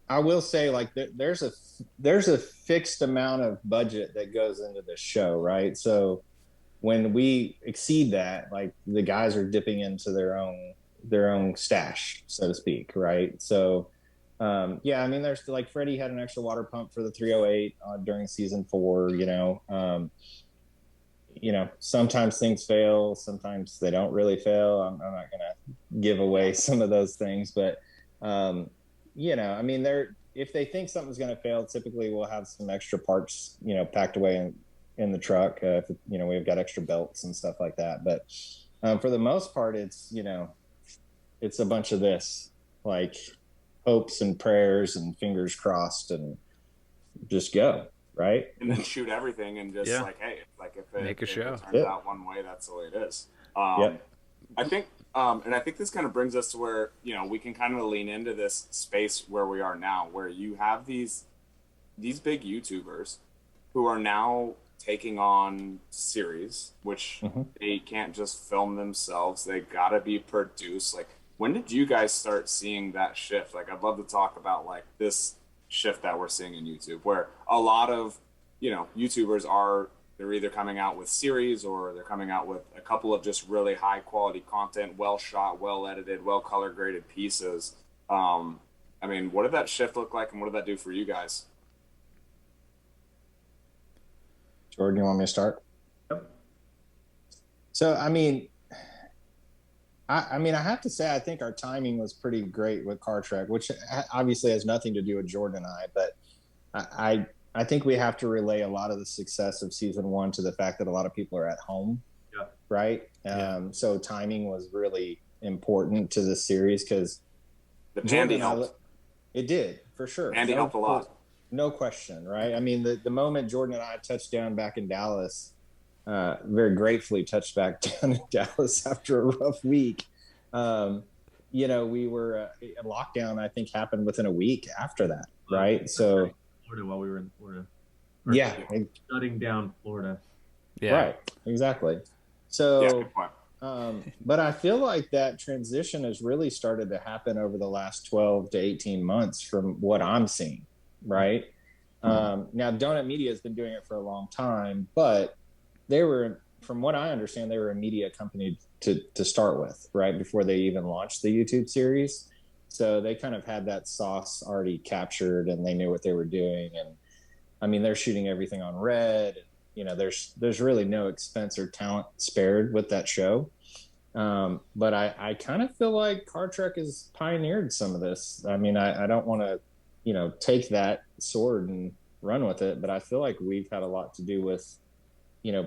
I will say like there's a fixed amount of budget that goes into this show, right? So when we exceed that, like the guys are dipping into their own stash, so to speak, right? So I mean, there's like Freddy had an extra water pump for the 308 during season 4. Sometimes things fail, sometimes they don't really fail. I'm not gonna give away some of those things, but I mean, if they think something's gonna fail, typically we'll have some extra parts, packed away in the truck. We've got extra belts and stuff like that. But for the most part, it's a bunch of this, like hopes and prayers and fingers crossed, and just go right and then shoot everything and just like, hey, like if it make a show. If it turns out one way, that's the way it is. I think, and I think this kind of brings us to where we can kind of lean into this space where we are now, where you have these big YouTubers who are now taking on series, which they can't just film themselves. They gotta be produced. Like, when did you guys start seeing that shift? Like, I'd love to talk about like this shift that we're seeing in YouTube, where a lot of YouTubers they're either coming out with series or they're coming out with a couple of just really high quality content, well shot, well edited, well color graded pieces. I mean, what did that shift look like, and what did that do for you guys? Jordan, you want me to start? Yep. So, I mean, I have to say, I think our timing was pretty great with Car Trek, which obviously has nothing to do with Jordan and I, but I think we have to relay a lot of the success of season 1 to the fact that a lot of people are at home, right? So timing was really important to this series because the Pandy helped. It did, for sure. Pandy helped a lot. No question, right? I mean, the moment Jordan and I touched down back in Dallas, very gratefully touched back down in Dallas after a rough week. We were lockdown, I think, happened within a week after that, right? So Florida while we were in Florida. Shutting down Florida. Yeah. Right. Exactly. So, but I feel like that transition has really started to happen over the last 12 to 18 months from what I'm seeing. Right. Now, Donut Media has been doing it for a long time, but from what I understand, they were a media company to start with, right, before they even launched the YouTube series. So they kind of had that sauce already captured, and they knew what they were doing. And I mean, they're shooting everything on Red. There's really no expense or talent spared with that show. But I kind of feel like Car Trek has pioneered some of this. I mean, I don't want to take that sword and run with it, but I feel like we've had a lot to do with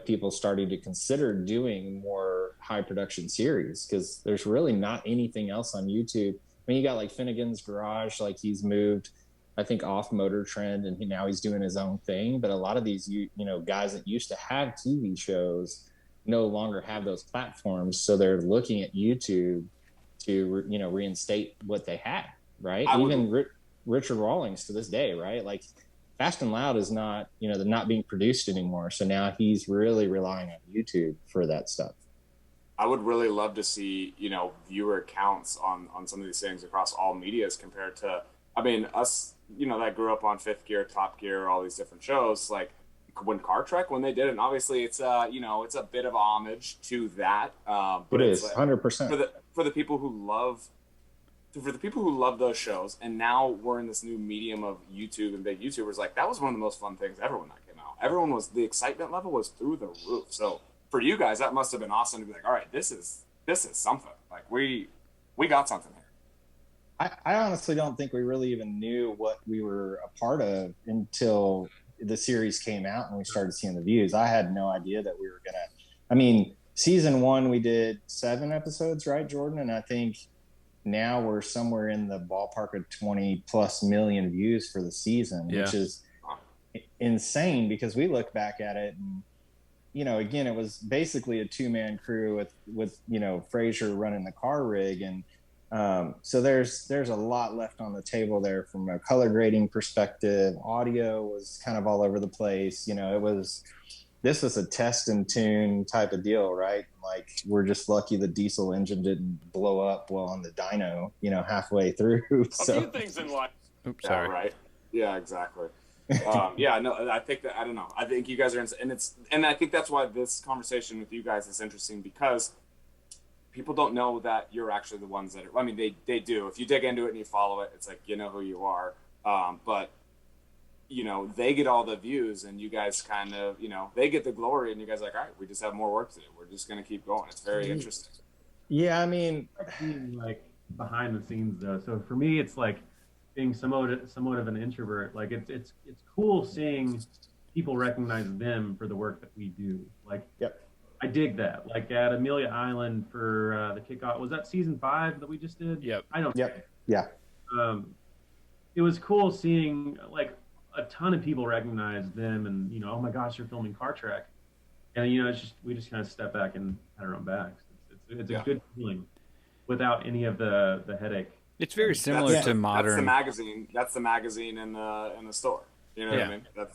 people starting to consider doing more high production series, because there's really not anything else on YouTube. I mean, you got like Finnegan's Garage, like he's moved. I think off Motor Trend, and now he's doing his own thing. But a lot of these, guys that used to have TV shows no longer have those platforms, so they're looking at YouTube to reinstate what they had, right? Richard Rawlings to this day, right? Like Fast and Loud is not, they're not being produced anymore. So now he's really relying on YouTube for that stuff. I would really love to see, viewer counts on some of these things across all medias compared to, I mean, us, that grew up on Fifth Gear, Top Gear, all these different shows, like when Car Trek, when they did it, and obviously it's it's a bit of homage to that. But it is like, 100% for the people who love those shows, and now we're in this new medium of YouTube and big YouTubers. Like that was one of the most fun things ever when that came out. The excitement level was through the roof. So for you guys, that must have been awesome to be like, all right, this is something. Like we got something here. I honestly don't think we really even knew what we were a part of until the series came out and we started seeing the views. I had no idea that we were season 1, we did 7 episodes, right, Jordan? And I think now we're somewhere in the ballpark of 20 plus million views for the season, which is insane because we look back at it and, again, it was basically a 2-man crew with Fraser running the car rig. And so there's a lot left on the table there from a color grading perspective. Audio was kind of all over the place. This was a test and tune type of deal, right? Like we're just lucky the diesel engine didn't blow up while on the dyno, halfway through. So. A few things in life. Oops, sorry. Yeah, right. Yeah, exactly. I think that, I don't know. I think you guys are, and I think that's why this conversation with you guys is interesting because people don't know that you're actually the ones that are, I mean, they do. If you dig into it and you follow it, it's like, you know who you are. But they get all the views and you guys kind of, they get the glory and you guys are like, all right, we just have more work to do. We're just going to keep going. It's very interesting. Yeah. I mean, like behind the scenes though. So for me, it's like being somewhat of an introvert. Like it's cool seeing people recognize them for the work that we do. Like, yep. I dig that. Like at Amelia Island for the kickoff, was that season 5 that we just did? Yep. I don't. Yep. Yeah. It was cool seeing like a ton of people recognize them and, oh my gosh, you're filming Car Trek. And, we just kind of step back and pat our own backs. It's a good feeling without any of the headache. It's very similar to modern. That's the magazine in the store. You know what I mean? It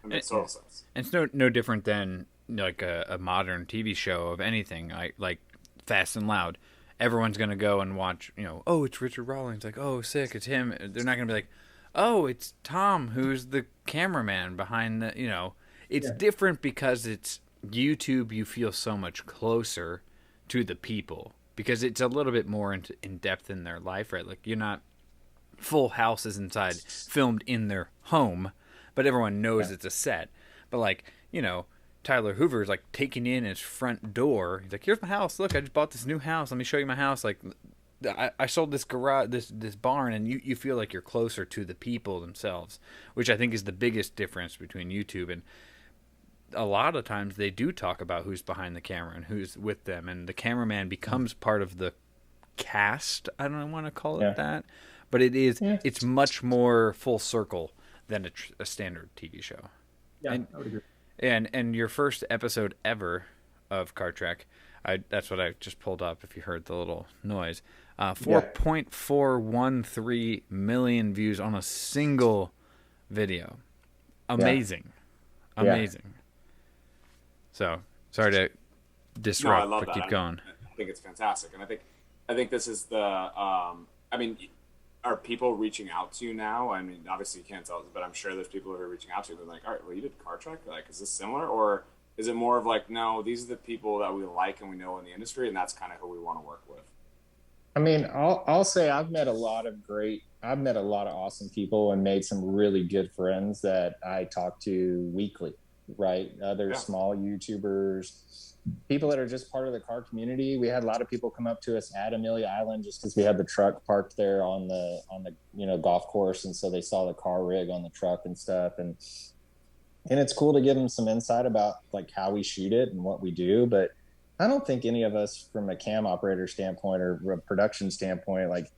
makes total sense. It's no different than like a modern TV show of anything, like Fast and Loud. Everyone's going to go and watch, oh, it's Richard Rawlings. Like, oh, sick, it's him. They're not going to be like, oh, it's Tom, who's the cameraman behind the, it's different because it's YouTube. You feel so much closer to the people because it's a little bit more in depth in their life, right? Like you're not full houses inside filmed in their home, but everyone knows it's a set. But like, Tyler Hoover is like taking in his front door. He's like, here's my house. Look, I just bought this new house. Let me show you my house. Like, I sold this garage, this barn, and you feel like you're closer to the people themselves, which I think is the biggest difference between YouTube. And a lot of times they do talk about who's behind the camera and who's with them, and the cameraman becomes part of the cast. I don't want to call it that, but it is. Yeah. It's much more full circle than a standard TV show. Yeah, I would agree. And your first episode ever of Car Trek, that's what I just pulled up if you heard the little noise. 4.413 million views on a single video. Amazing. Yeah. Amazing. So, sorry to disrupt, but keep going. I think it's fantastic. And I think this is are people reaching out to you now? I mean, obviously you can't tell us, but I'm sure there's people who are reaching out to you. They're like, all right, well, you did Car Trek? Like, is this similar? Or is it more of like, no, these are the people that we like and we know in the industry, and that's kind of who we want to work with? I mean, I'll say I've met a lot of awesome people and made some really good friends that I talk to weekly, right? Other small YouTubers, people that are just part of the car community. We had a lot of people come up to us at Amelia Island just because we had the truck parked there on the golf course, and so they saw the car rig on the truck and stuff, and it's cool to give them some insight about like how we shoot it and what we do. But I don't think any of us from a cam operator standpoint or a production standpoint, like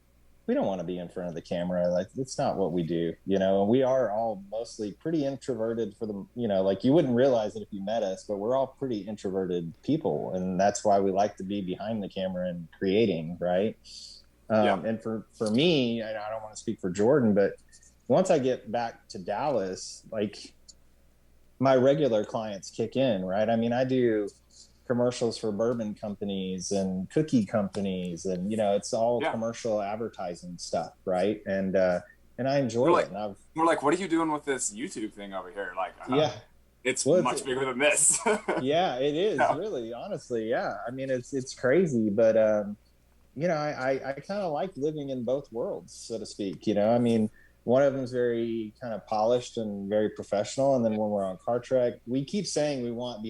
we don't want to be in front of the camera. Like, it's not what we do, you know. We are all mostly pretty introverted for the, you know, like, you wouldn't realize it if you met us, but we're all pretty introverted people, and that's why we like to be behind the camera and creating, right? And for me, I don't want to speak for Jordan, but once I get back to Dallas, like, my regular clients kick in, right? I mean, I do commercials for bourbon companies and cookie companies, and, you know, it's all commercial advertising stuff, right? And I enjoy it. And we're like, what are you doing with this YouTube thing over here? Like, it's much bigger than this. Yeah, it is really, honestly. Yeah, I mean, it's crazy, but you know, I kind of like living in both worlds, so to speak. You know, I mean, one of them is very kind of polished and very professional, and then when we're on Car Trek, we keep saying we want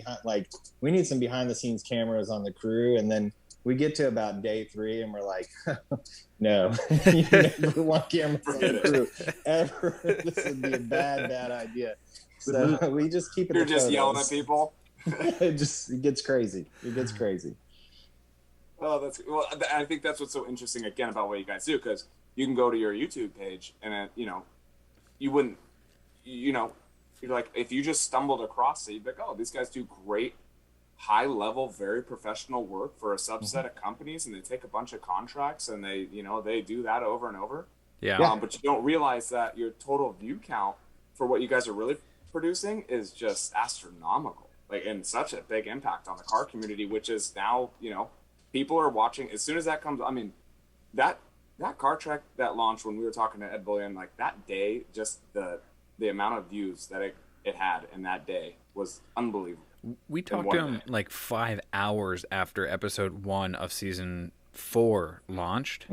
we need some behind the scenes cameras on the crew, and then we get to about day 3 and we're like, no, you never want cameras on the crew ever. This would be a bad idea. So we just keep it. You're just yelling at people. It gets crazy. It gets crazy. Oh, I think that's what's so interesting again about what you guys do, because you can go to your YouTube page and you know, you wouldn't, you know, you're like, if you just stumbled across it, you'd be like, oh, these guys do great, high level, very professional work for a subset of companies, and they take a bunch of contracts and they, you know, they do that over and over. Yeah. But you don't realize that your total view count for what you guys are really producing is just astronomical, like, and such a big impact on the car community, which is now, you know, people are watching as soon as that comes. I mean, that Car Trek that launched when we were talking to Ed Bullion, like, that day, just the amount of views that it had in that day was unbelievable. We talked to him like 5 hours after episode 1 of season 4 launched,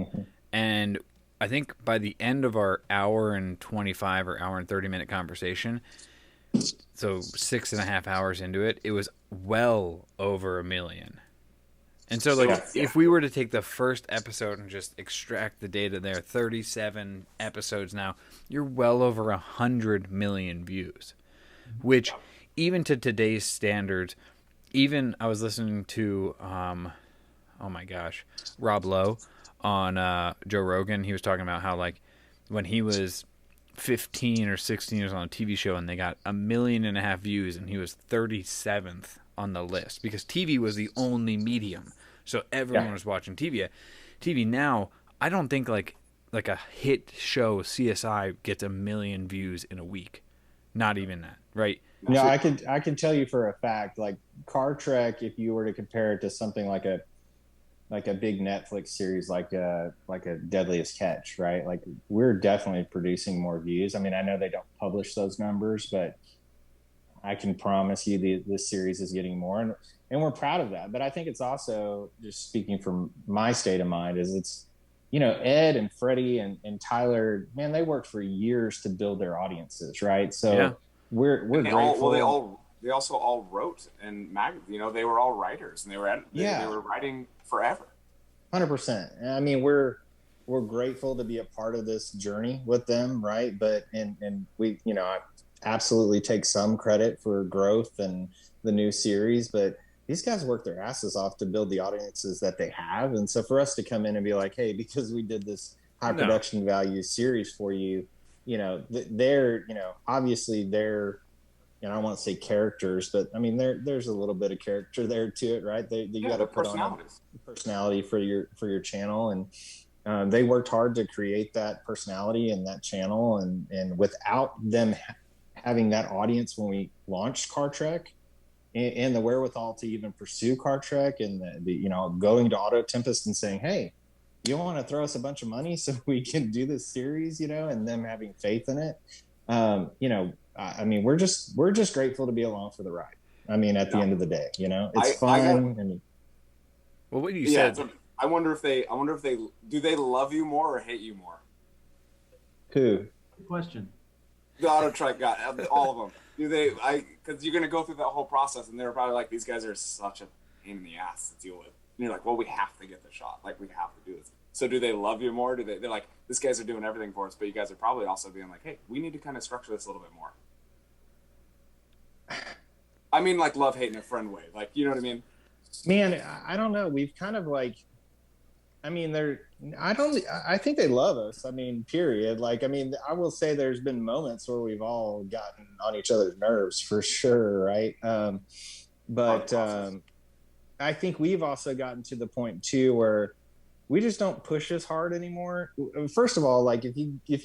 and I think by the end of our hour and 25 or hour and 30 minute conversation, so 6.5 hours into it, it was well over 1 million. And so, like, if we were to take the first episode and just extract the data there, 37 episodes now, you're well over 100 million views, which, even to today's standards, even I was listening to, oh my gosh, Rob Lowe on Joe Rogan. He was talking about how, like, when he was 15 or 16 years on a TV show and they got 1.5 million views, and he was 37th on the list because TV was the only medium, so everyone was watching TV. TV now, I don't think like a hit show CSI gets 1 million views in a week, not even that, right? No, I can tell you for a fact, like, Car Trek, if you were to compare it to something like a big Netflix series, like a Deadliest Catch, right? Like, we're definitely producing more views. I mean, I know they don't publish those numbers, but I can promise you this series is getting more, and we're proud of that. But I think it's also, just speaking from my state of mind, is it's, you know, Ed and Freddy and Tyler, man, they worked for years to build their audiences, right? So we're grateful. They also all wrote, and you know, they were all writers, and they were writing forever. 100%. I mean, we're grateful to be a part of this journey with them, right? But and we, you know, I absolutely take some credit for growth and the new series, but these guys work their asses off to build the audiences that they have. And so for us to come in and be like, hey, because we did this high production value series for you, you know, they're, you know, obviously they're, you know, I don't want to say characters, but I mean, there's a little bit of character there to it, right? You got to put on a personality for your channel, and they worked hard to create that personality and that channel, and without them having that audience when we launched Car Trek, and the wherewithal to even pursue Car Trek, and the you know, going to Auto Tempest and saying, hey, you want to throw us a bunch of money so we can do this series, you know, and them having faith in it. You know, I mean, we're just grateful to be along for the ride. I mean, at the end of the day, you know, it's fun. Well, what you said, I wonder if they do they love you more or hate you more? Who? Good question. The Auto Trek guy, all of them. Do they? Because you're gonna go through that whole process, and they're probably like, these guys are such a pain in the ass to deal with. And you're like, well, we have to get the shot. Like, we have to do this. So do they love you more? They're like, these guys are doing everything for us, but you guys are probably also being like, hey, we need to kind of structure this a little bit more. I mean, like, love, hate in a friend way. Like, you know what I mean? Man, I don't know. We've kind of like, I mean, I think they love us. I mean, period. Like, I mean, I will say there's been moments where we've all gotten on each other's nerves for sure. Right. But I think we've also gotten to the point too, where we just don't push as hard anymore. First of all, like if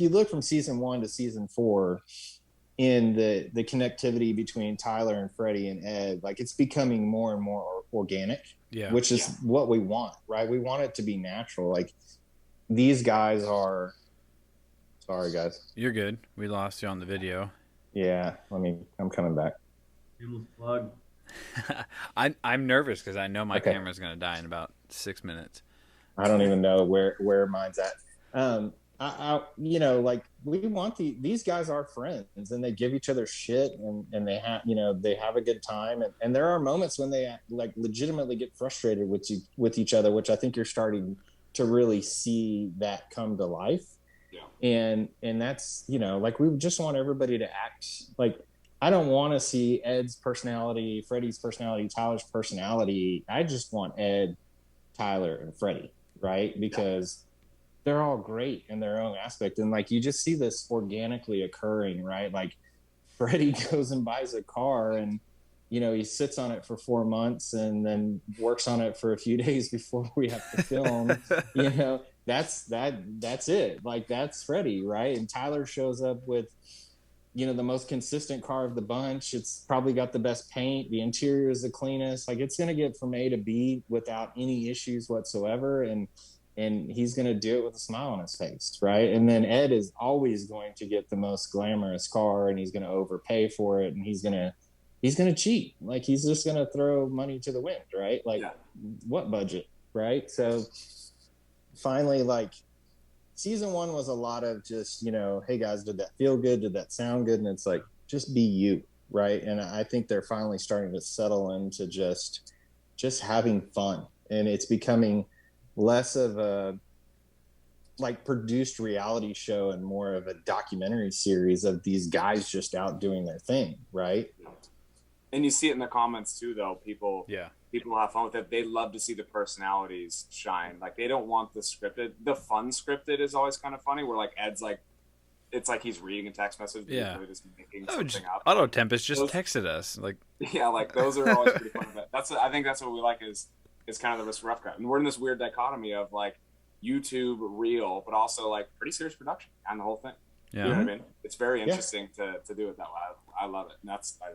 you look from season 1 to season 4, in the connectivity between Tyler and Freddy and Ed, like it's becoming more and more organic, which is what we want, right? We want it to be natural. Like these guys are, sorry guys. You're good. We lost you on the video. Yeah. I'm coming back. Plug. I'm nervous because I know my camera's going to die in about 6 minutes. I don't even know where mine's at. I like we want these guys are friends and they give each other shit and they have, they have a good time. And there are moments when they like legitimately get frustrated with each other, which I think you're starting to really see that come to life. Yeah. And that's, like we just want everybody to act like, I don't want to see Ed's personality, Freddie's personality, Tyler's personality. I just want Ed, Tyler, and Freddie, right? Because they're all great in their own aspect. And like, you just see this organically occurring, right? Like Freddie goes and buys a car and, he sits on it for 4 months and then works on it for a few days before we have to film, that's it. Like that's Freddie, right? And Tyler shows up with, the most consistent car of the bunch. It's probably got the best paint. The interior is the cleanest. Like it's going to get from A to B without any issues whatsoever. And he's going to do it with a smile on his face, right? And then Ed is always going to get the most glamorous car, and he's going to overpay for it, and he's going to cheat. Like he's just going to throw money to the wind, right? Like what budget, right? So finally, like season 1 was a lot of just, hey guys, did that feel good? Did that sound good? And it's like, just be you, right? And I think they're finally starting to settle into just having fun, and it's becoming less of a like produced reality show and more of a documentary series of these guys just out doing their thing, right? And you see it in the comments too, though. People have fun with it. They love to see the personalities shine. Like they don't want the scripted. The fun scripted is always kind of funny. Where like Ed's like, it's like he's reading a text message. Yeah. Really just making something up. Auto Tempest just texted us. Like like those are always pretty fun. But I think that's what we like is kind of this rough cut. And we're in this weird dichotomy of like YouTube real, but also like pretty serious production and the whole thing. Yeah. You know what I mean? It's very interesting to do it that way. I love it. And that's, I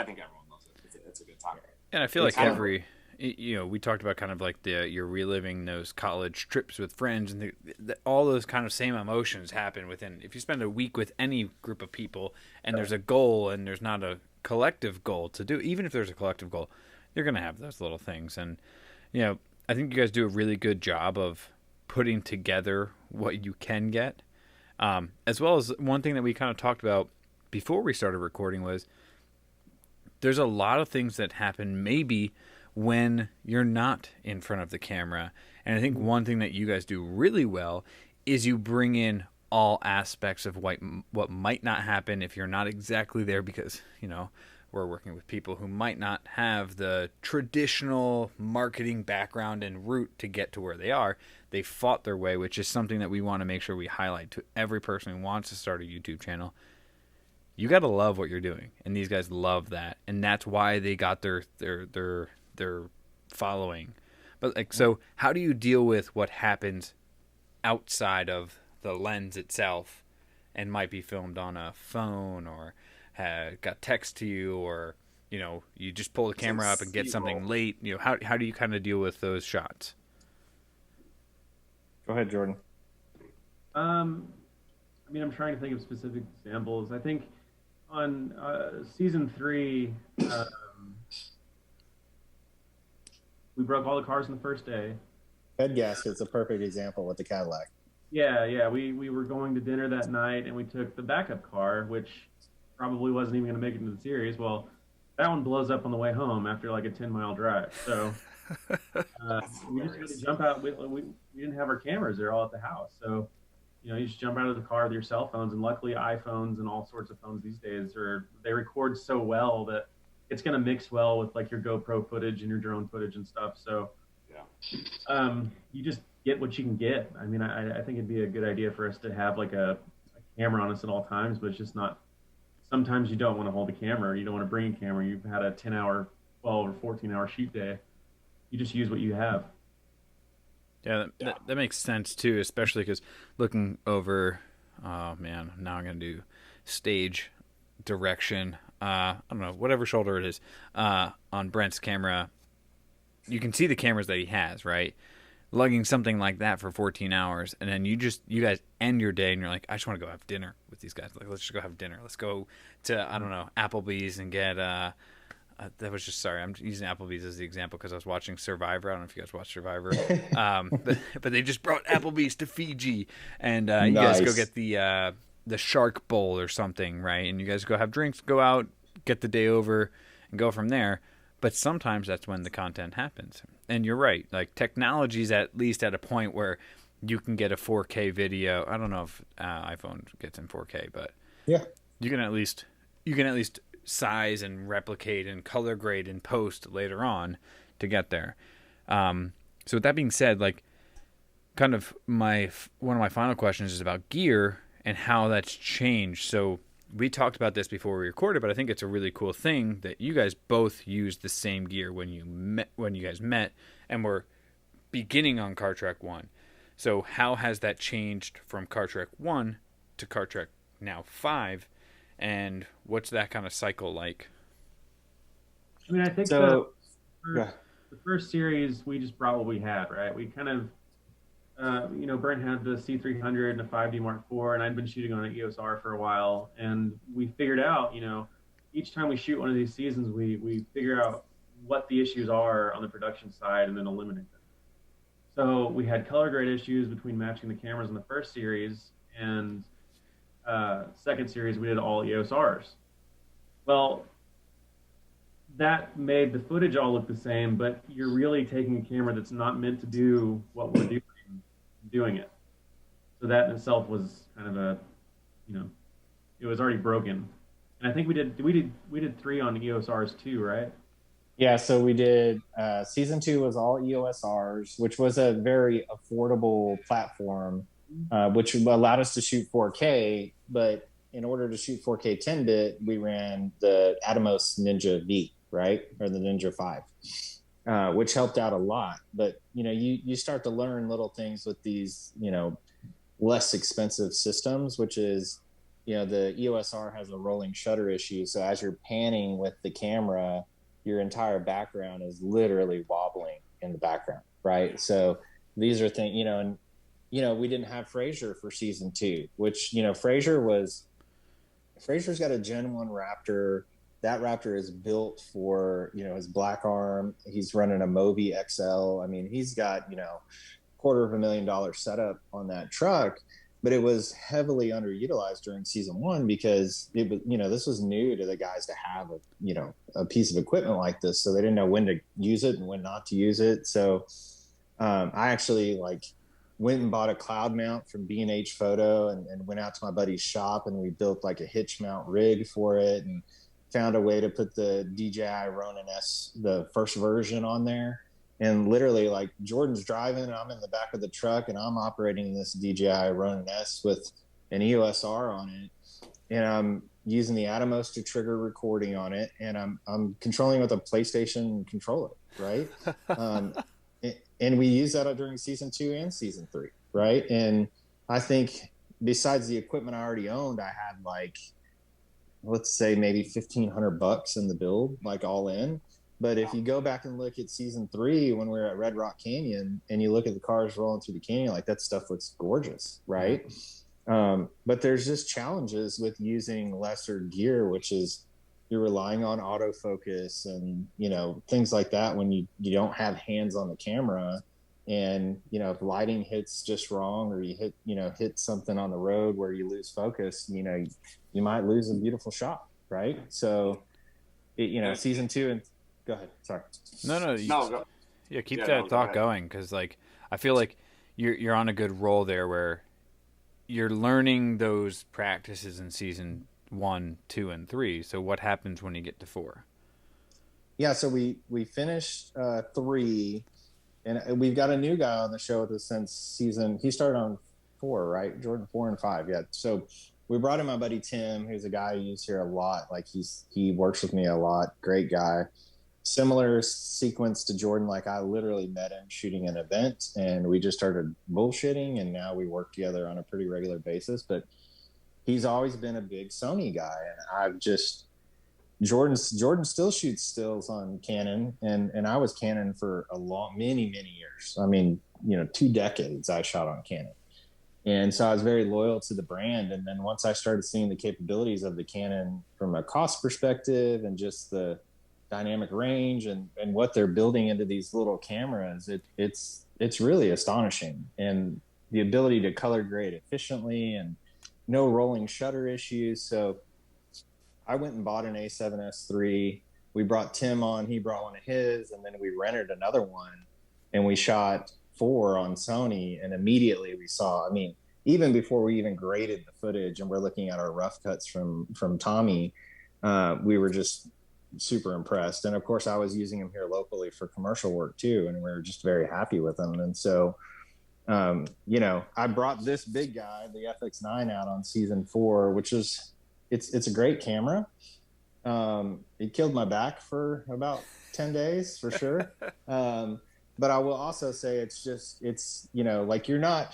think everyone loves it. It's a good time. And I feel like we talked about kind of like you're reliving those college trips with friends and all those kind of same emotions happen within. If you spend a week with any group of people and there's a goal and there's not a collective goal to do, even if there's a collective goal, you're going to have those little things. And, I think you guys do a really good job of putting together what you can get. As well as one thing that we kind of talked about before we started recording was there's a lot of things that happen maybe when you're not in front of the camera. And I think one thing that you guys do really well is you bring in all aspects of what might not happen if you're not exactly there because, we're working with people who might not have the traditional marketing background and route to get to where they are. They fought their way, which is something that we want to make sure we highlight to every person who wants to start a YouTube channel. You got to love what you're doing, and these guys love that, and that's why they got their following. But like, so how do you deal with what happens outside of the lens itself, and might be filmed on a phone or got text to you, or you just pull the camera up and get something late? How do you kind of deal with those shots? Go ahead, Jordan. I'm trying to think of specific examples. I think on season 3, we broke all the cars on the first day. Head gasket's a perfect example with the Cadillac. Yeah. We were going to dinner that night, and we took the backup car, which probably wasn't even going to make it into the series. Well, that one blows up on the way home after like a 10-mile drive. So we just had to jump out. We didn't have our cameras. They're all at the house. So, you just jump out of the car with your cell phones, and luckily iPhones and all sorts of phones these days they record so well that it's going to mix well with like your GoPro footage and your drone footage and stuff. So you just get what you can get. I mean, I think it'd be a good idea for us to have like a camera on us at all times, but it's just not. Sometimes you don't want to hold a camera. You don't want to bring a camera. You've had a 10-hour, 12 or 14-hour shoot day. You just use what you have. Yeah, that makes sense too, especially because looking over, oh man, now I'm going to do stage direction. I don't know, whatever shoulder it is, on Brent's camera, you can see the cameras that he has, right? Lugging something like that for 14 hours, and then you guys end your day, and you're like, I just want to go have dinner with these guys. Like, let's just go have dinner. Let's go to, I don't know, Applebee's and get, that was just, sorry, I'm using Applebee's as the example because I was watching Survivor. I don't know if you guys watch Survivor. But they just brought Applebee's to Fiji, and you guys go get the shark bowl or something, right? And you guys go have drinks, go out, get the day over, and go from there. But sometimes that's when the content happens. And you're right. Like, technology's at least at a point where you can get a 4K video. I don't know if iPhone gets in 4K, but yeah, you can at least size and replicate and color grade and post later on to get there. So with that being said, like, kind of one of my final questions is about gear and how that's changed. So we talked about this before we recorded, but I think it's a really cool thing that you guys both used the same gear when you guys met and were beginning on Car Trek 1. So how has that changed from Car Trek 1 to Car Trek now 5? And what's that kind of cycle like? I mean, I think so. The first series, we just brought what we had, right? We kind of, Brent had the C300 and a 5D Mark IV, and I'd been shooting on an EOS R for a while. And we figured out, each time we shoot one of these seasons, we figure out what the issues are on the production side and then eliminate them. So we had color grade issues between matching the cameras in the first series, and second series we did all EOS Rs. Well, that made the footage all look the same, but you're really taking a camera that's not meant to do what we're doing it. So that in itself was kind of it was already broken. And I think we did 3 on EOS Rs too, right? Yeah, so we did season 2 was all EOS Rs, which was a very affordable platform, which allowed us to shoot 4K. But in order to shoot 4K 10-bit, we ran the Atomos Ninja V, right, or the Ninja 5, which helped out a lot. But you start to learn little things with these less expensive systems, which is the EOS R has a rolling shutter issue, so as you're panning with the camera, your entire background is literally wobbling in the background, right? So these are things, and we didn't have Fraser for season 2, which Fraser's got a Gen 1 Raptor. That Raptor is built for his black arm. He's running a Mobi XL. I mean, he's got $250,000 setup on that truck, but it was heavily underutilized during season 1 because it was this was new to the guys to have a piece of equipment like this, so they didn't know when to use it and when not to use it. So I actually went and bought a cloud mount from B&H Photo and went out to my buddy's shop, and we built like a hitch mount rig for it and found a way to put the DJI Ronin S, the first version, on there. And literally, Jordan's driving and I'm in the back of the truck and I'm operating this DJI Ronin S with an EOS R on it, and I'm using the Atomos to trigger recording on it, and I'm controlling with a PlayStation controller, right? And we use that during season 2 and season 3, right? And I think besides the equipment I already owned, I had let's say maybe $1,500 in the build, all in. But if you go back and look at season 3 when we were at Red Rock Canyon and you look at the cars rolling through the canyon, that stuff looks gorgeous, right? But there's just challenges with using lesser gear, which is you're relying on autofocus and things like that when you don't have hands on the camera, and if lighting hits just wrong, or you hit something on the road where you lose focus, you might lose a beautiful shot, right? So season 2 and go ahead, sorry. No, keep that thought going, because I feel like you're on a good roll there where you're learning those practices in season 1, 2, and 3. So what happens when you get to 4? Yeah, so we finished 3, And we've got a new guy on the show with us since he started on 4, right? Jordan 4 and 5. Yeah. So we brought in my buddy Tim, who's a guy who used here a lot. Like he works with me a lot. Great guy. Similar sequence to Jordan. Like I literally met him shooting an event and we just started bullshitting, and now we work together on a pretty regular basis. But he's always been a big Sony guy, and Jordan still shoots stills on Canon, and I was Canon for many years. I mean, 2 decades I shot on Canon. And so I was very loyal to the brand. And then once I started seeing the capabilities of the Canon from a cost perspective and just the dynamic range and what they're building into these little cameras, it's really astonishing. And the ability to color grade efficiently and no rolling shutter issues. So I went and bought an A7S III. We brought Tim on, he brought one of his, and then we rented another one and we shot 4 on Sony, and immediately we saw, even before we even graded the footage and we're looking at our rough cuts from Tommy, we were just super impressed. And of course I was using him here locally for commercial work too, and we were just very happy with him. And so I brought this big guy, the FX9, out on season 4, which is it's a great camera. It killed my back for about 10 days for sure. But I will also say it's like you're not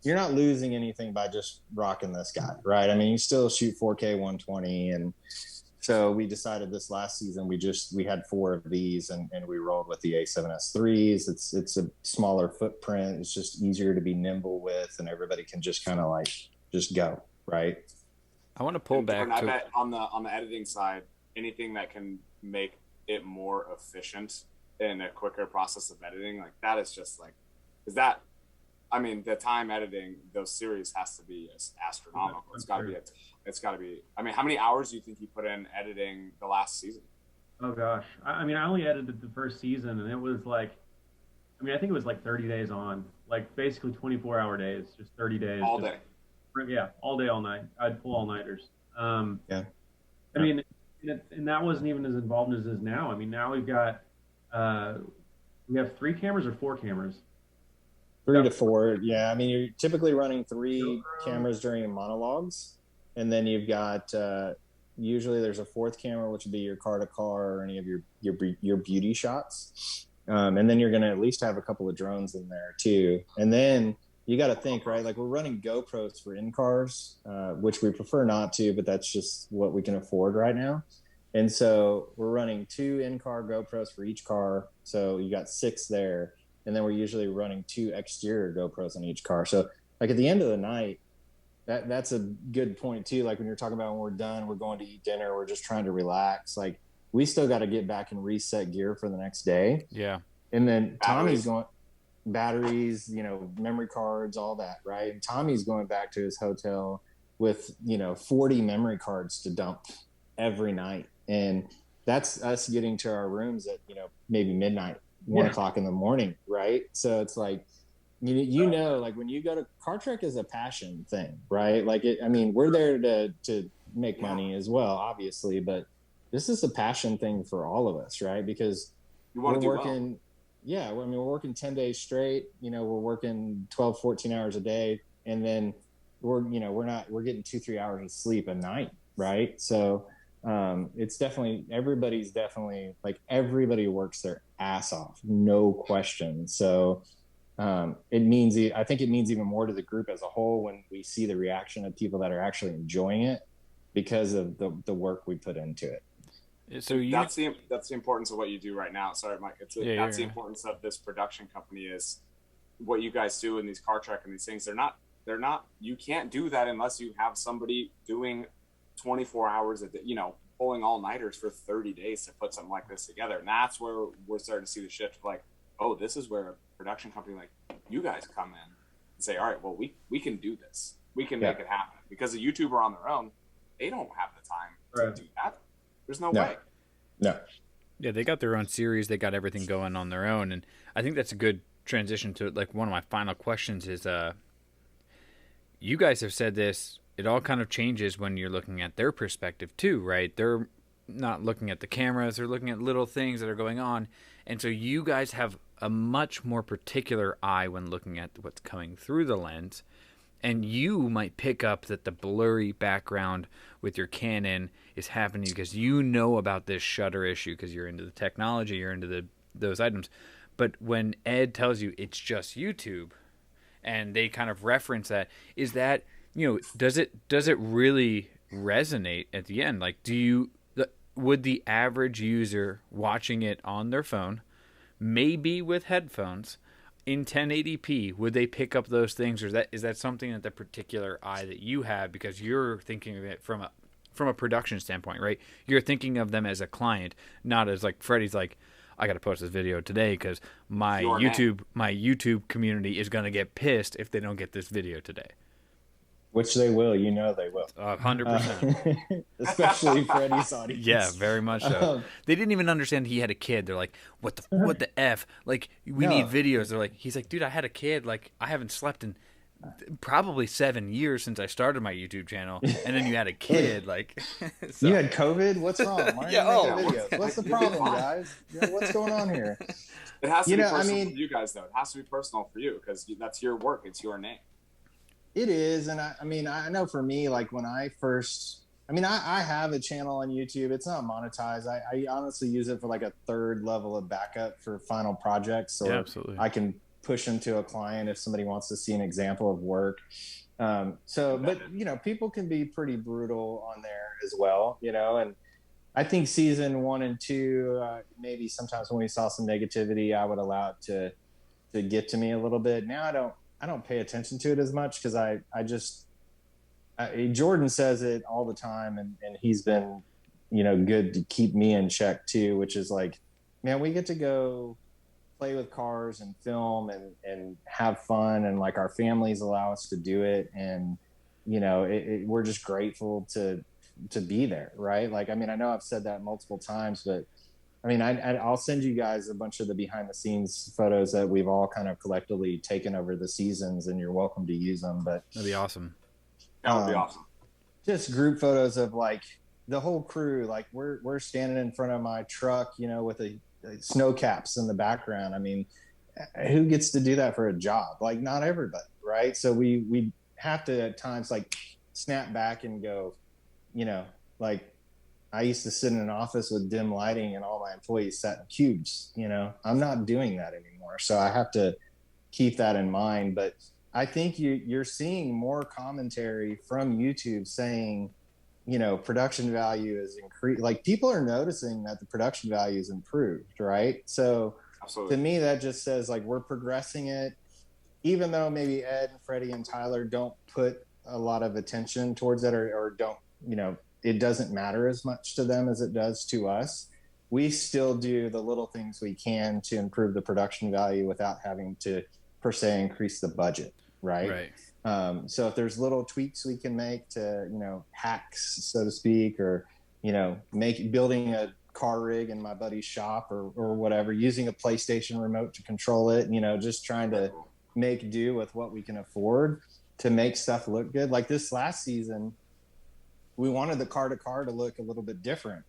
losing anything by just rocking this guy, right? I mean, you still shoot 4K 120. And so we decided this last season, we had 4 of these and we rolled with the A7S IIIs. It's a smaller footprint. It's just easier to be nimble with, and everybody can just kind of like just go, right? I want to pull back. I bet on the editing side, anything that can make it more efficient in a quicker process of editing, like that is just like, the time editing those series has to be astronomical. It's got to be. How many hours do you think you put in editing the last season? Oh gosh, I only edited the first season, and it was like, I think it was like 30 days on, like basically 24-hour days, just 30 days all day. Yeah, all day, all night. I'd pull all-nighters. Yeah. And that wasn't even as involved as it is now. Now we've got we have 3 cameras or 4 cameras. 3 to 4. Yeah. You're typically running 3 cameras during monologues. And then you've got, usually there's a 4th camera, which would be your car to car or any of your beauty shots. And then you're going to at least have a couple of drones in there too. And then you got to think, right? Like we're running GoPros for in-cars, which we prefer not to, but that's just what we can afford right now. And so we're running 2 in-car GoPros for each car. So you got 6 there. And then we're usually running 2 exterior GoPros on each car. So like at the end of the night, that's a good point too. Like when you're talking about when we're done, we're going to eat dinner, we're just trying to relax. Like we still got to get back and reset gear for the next day. Yeah. And then Tommy's going batteries, memory cards, all that, right? And Tommy's going back to his hotel with 40 memory cards to dump every night, and that's us getting to our rooms at maybe midnight, 1 o'clock in the morning, right? So it's like like when you go to Car Trek is a passion thing, right? Like we're there to make money as well, obviously, but this is a passion thing for all of us, right? Because we're working. Well. Yeah, we're working 10 days straight. We're working 12, 14 hours a day, and then we're getting 2-3 hours of sleep a night, right? So it's definitely everybody works their ass off, no question. So I think it means even more to the group as a whole when we see the reaction of people that are actually enjoying it because of the work we put into it. So that's the importance of what you do right now. Sorry, Mike. That's the importance of this production company is what you guys do in these Car Trek and these things. They're not. You can't do that unless you have somebody doing 24 hours a day. Pulling all-nighters for 30 days to put something like this together. And that's where we're starting to see the shift. Like, oh, this is where a production company like you guys come in and say, all right, well, we can do this. We can make it happen. Because a YouTuber on their own, they don't have the time to do that. There's no way. No. Yeah, they got their own series. They got everything going on their own. And I think that's a good transition to, like, one of my final questions is, you guys have said this, it all kind of changes when you're looking at their perspective too, right? They're not looking at the cameras. They're looking at little things that are going on. And so you guys have a much more particular eye when looking at what's coming through the lens. And you might pick up that the blurry background with your Canon is happening because you know about this shutter issue because you're into the technology, you're into those items. But when Ed tells you it's just YouTube, and they kind of reference that, is that, does it really resonate at the end? Like, would the average user watching it on their phone, maybe with headphones, in 1080p, would they pick up those things, or is that something that the particular eye that you have, because you're thinking of it from a production standpoint, right? You're thinking of them as a client, not as like Freddy's like, I got to post this video today because my YouTube community is going to get pissed if they don't get this video today. Which they will, they will. 100%. Especially Freddy's audience. Yeah, very much so. They didn't even understand he had a kid. They're like, what the F? Like, we need videos. They're like, he's like, dude, I had a kid. Like, I haven't slept in probably 7 years since I started my YouTube channel. And then you had a kid. Like, so. You had COVID? What's wrong? Why aren't you making videos? What's the problem, guys? What's going on here? It has to be personal for you guys, though. It has to be personal for you because that's your work. It's your name. It is, and I know for me, like when I first, I have a channel on YouTube. It's not monetized. I honestly use it for like a third level of backup for final projects, or absolutely. I can push them to a client if somebody wants to see an example of work. But people can be pretty brutal on there as well, and I think season 1 and 2, maybe sometimes when we saw some negativity, I would allow it to get to me a little bit. Now I don't pay attention to it as much because Jordan says it all the time, and he's been, good to keep me in check too, which is like, man, we get to go play with cars and film and have fun, and like our families allow us to do it, and we're just grateful to be there, right? Like, I know I've said that multiple times, but I'll send you guys a bunch of the behind the scenes photos that we've all kind of collectively taken over the seasons, and you're welcome to use them. But that'd be awesome. That would be awesome. Just group photos of like the whole crew. Like we're standing in front of my truck, with a snow caps in the background. Who gets to do that for a job? Like not everybody, right? So we have to at times like snap back and go, like, I used to sit in an office with dim lighting and all my employees sat in cubes. I'm not doing that anymore. So I have to keep that in mind. But I think you're seeing more commentary from YouTube saying, production value is increased. Like people are noticing that the production value is improved, right? So absolutely. To me, that just says like we're progressing it, even though maybe Ed and Freddy and Tyler don't put a lot of attention towards it or don't, it doesn't matter as much to them as it does to us. We still do the little things we can to improve the production value without having to per se increase the budget. Right. So if there's little tweaks we can make to, hacks, so to speak, or, building a car rig in my buddy's shop or whatever, using a PlayStation remote to control it, just trying to make do with what we can afford to make stuff look good. Like this last season, we wanted the car to look a little bit different.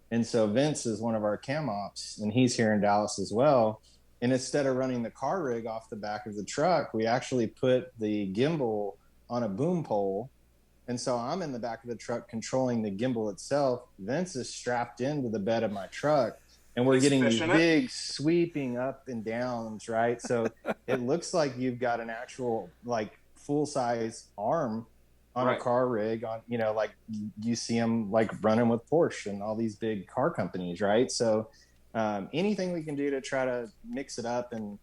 And so Vince is one of our cam ops, and he's here in Dallas as well. And instead of running the car rig off the back of the truck, we actually put the gimbal on a boom pole. And so I'm in the back of the truck controlling the gimbal itself. Vince is strapped into the bed of my truck, and we're getting these big sweeping up and downs, right? So it looks like you've got an actual like full-size arm on a car rig, on like you see them like running with Porsche and all these big car companies, right? So anything we can do to try to mix it up and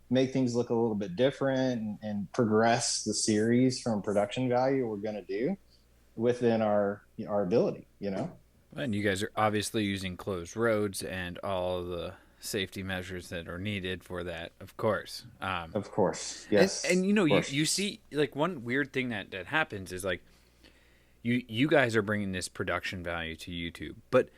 make things look a little bit different and progress the series from production value, we're going to do within our ability, And you guys are obviously using closed roads and all the safety measures that are needed for that, of course. Yes. And you see like one weird thing that happens is like you guys are bringing this production value to YouTube, but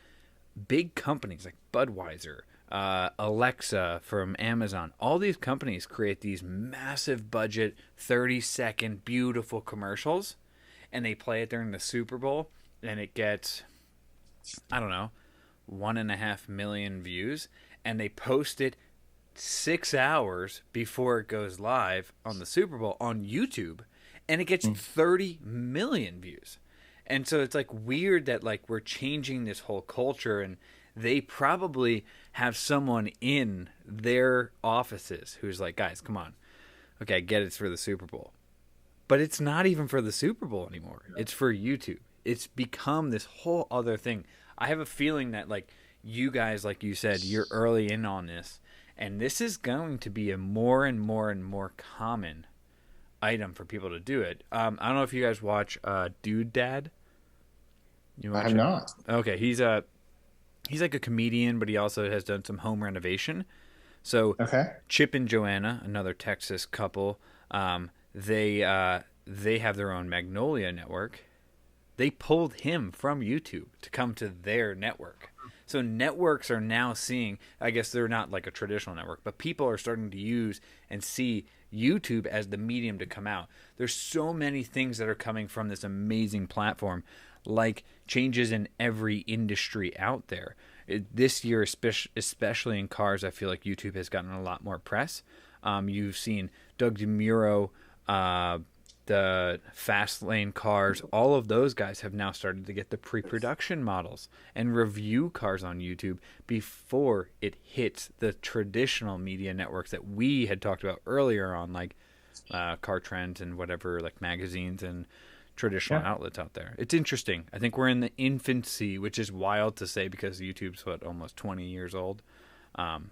big companies like Budweiser, Alexa from Amazon, all these companies create these massive budget 30-second beautiful commercials, and they play it during the Super Bowl, and it gets, I don't know, 1.5 million views, and they post it 6 hours before it goes live on the Super Bowl on YouTube, and it gets 30 million views. And so it's like weird that like we're changing this whole culture, and they probably have someone in their offices who's like, guys, come on. Okay, I get it's for the Super Bowl. But it's not even for the Super Bowl anymore. Yeah. It's for YouTube. It's become this whole other thing. I have a feeling that like you guys, like you said, you're early in on this. And this is going to be a more and more and more common item for people to do it. I don't know if you guys watch Dude Dad. You watch I have not. Okay, he's like a comedian, but he also has done some home renovation. So Chip and Joanna, another Texas couple, they have their own Magnolia network. They pulled him from YouTube to come to their network. So networks are now seeing, I guess they're not like a traditional network, but people are starting to use and see YouTube as the medium to come out. There's so many things that are coming from this amazing platform, like changes in every industry out there. This year, especially in cars, I feel like YouTube has gotten a lot more press. You've seen Doug DeMuro, the fast lane cars, all of those guys have now started to get the pre-production models and review cars on YouTube before it hits the traditional media networks that we had talked about earlier on, like Car Trends and whatever, like magazines and traditional outlets out there. It's interesting. I think we're in the infancy, which is wild to say because YouTube's almost 20 years old. And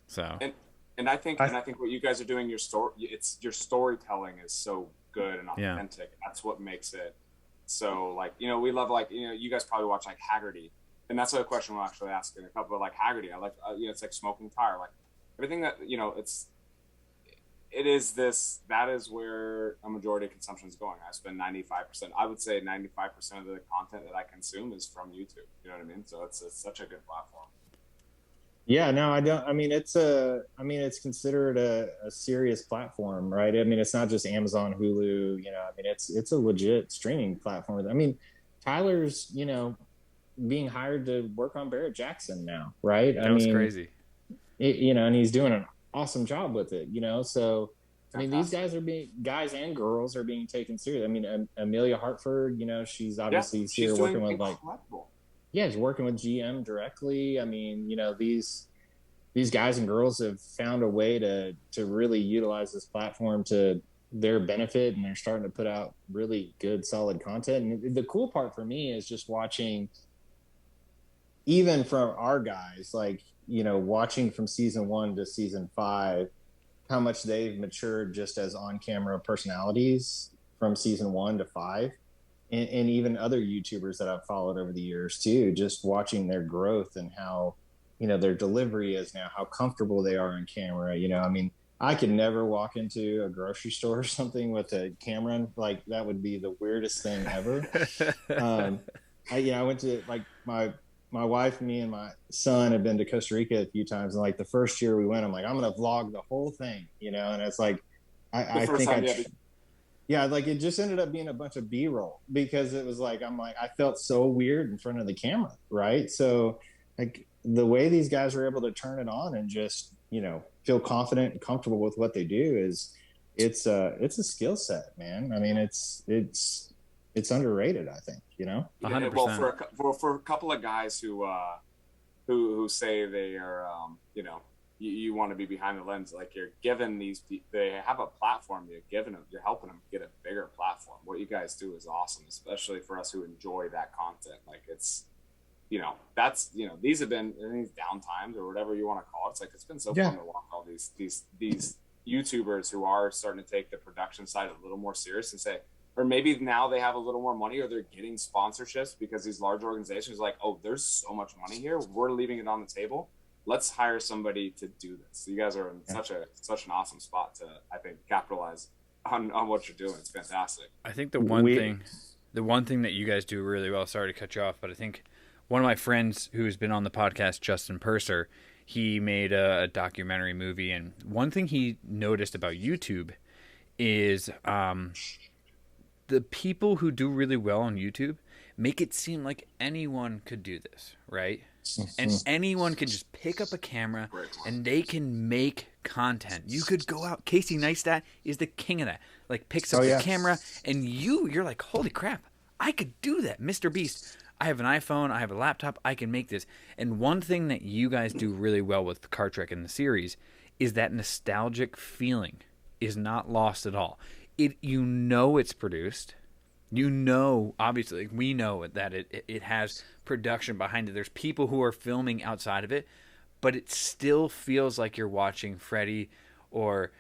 I think what you guys are doing, your storytelling is so good and authentic. Yeah. That's what makes it so, like, we love, like, you guys probably watch like Haggerty, and that's a question we'll actually ask in a couple of, like, Haggerty. I like, it's like Smoking Tire, like everything that, that is where a majority of consumption is going. I spend 95%. I would say 95% of the content that I consume is from YouTube. You know what I mean? So it's such a good platform. Yeah, no, I don't. I mean, it's considered a serious platform, right? I mean, it's not just Amazon, Hulu. I mean, it's a legit streaming platform. I mean, Tyler's, being hired to work on Barrett Jackson now, right? That was crazy. And he's doing an awesome job with it. So I mean, these guys and girls are being taken serious. I mean, Amelia Hartford, she's obviously here working with she's working with GM directly. I mean, these guys and girls have found a way to really utilize this platform to their benefit, and they're starting to put out really good, solid content. And the cool part for me is just watching, even from our guys, like, watching from season 1 to season 5, how much they've matured just as on-camera personalities from season 1 to 5. And even other YouTubers that I've followed over the years too, just watching their growth and how, their delivery is now, how comfortable they are on camera. I mean, I could never walk into a grocery store or something with a camera. Like, that would be the weirdest thing ever. I went to, like, my wife, me and my son have been to Costa Rica a few times. And like the first year we went, I'm like, I'm going to vlog the whole thing, and it's like, like it just ended up being a bunch of B-roll because it was like, I felt so weird in front of the camera. Right. So like the way these guys were able to turn it on and just, feel confident and comfortable with what they do it's a skill set, man. I mean, it's underrated, I think, 100%. Well, for a couple of guys who say they are, you want to be behind the lens, like you're giving they have a platform, you're helping them get a bigger platform. What you guys do is awesome, especially for us who enjoy that content. Like it's, these have been these downtimes or whatever you want to call it. It's like, it's been so fun to watch all these YouTubers who are starting to take the production side a little more serious and say, or maybe now they have a little more money or they're getting sponsorships because these large organizations are like, oh, there's so much money here. We're leaving it on the table. Let's hire somebody to do this. So you guys are in such an awesome spot to, I think, capitalize on what you're doing. It's fantastic. I think the one thing that you guys do really well, sorry to cut you off, but I think one of my friends who's been on the podcast, Justin Purser, he made a documentary movie. And one thing he noticed about YouTube is the people who do really well on YouTube make it seem like anyone could do this, right? And anyone can just pick up a camera and they can make content. You could go out. Casey Neistat is the king of that. Like, picks up the camera, and you're like, holy crap, I could do that. Mr. Beast, I have an iPhone, I have a laptop, I can make this. And one thing that you guys do really well with Car Trek in the series is that nostalgic feeling is not lost at all. You know it's produced. You know, obviously, we know that it has production behind it. There's people who are filming outside of it, but it still feels like you're watching Freddy or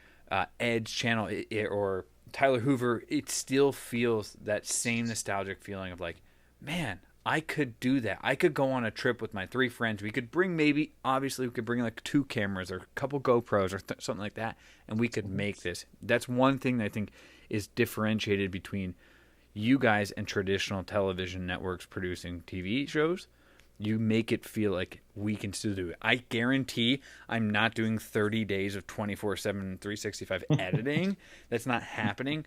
Ed's channel or Tyler Hoover. It still feels that same nostalgic feeling of like, man, I could do that. I could go on a trip with my 3 friends. We could bring we could bring like 2 cameras or a couple GoPros or something like that, and we could make this. That's one thing that I think is differentiated between you guys and traditional television networks producing TV shows. You make it feel like we can still do it. I guarantee I'm not doing 30 days of 24/7, 365 editing. That's not happening.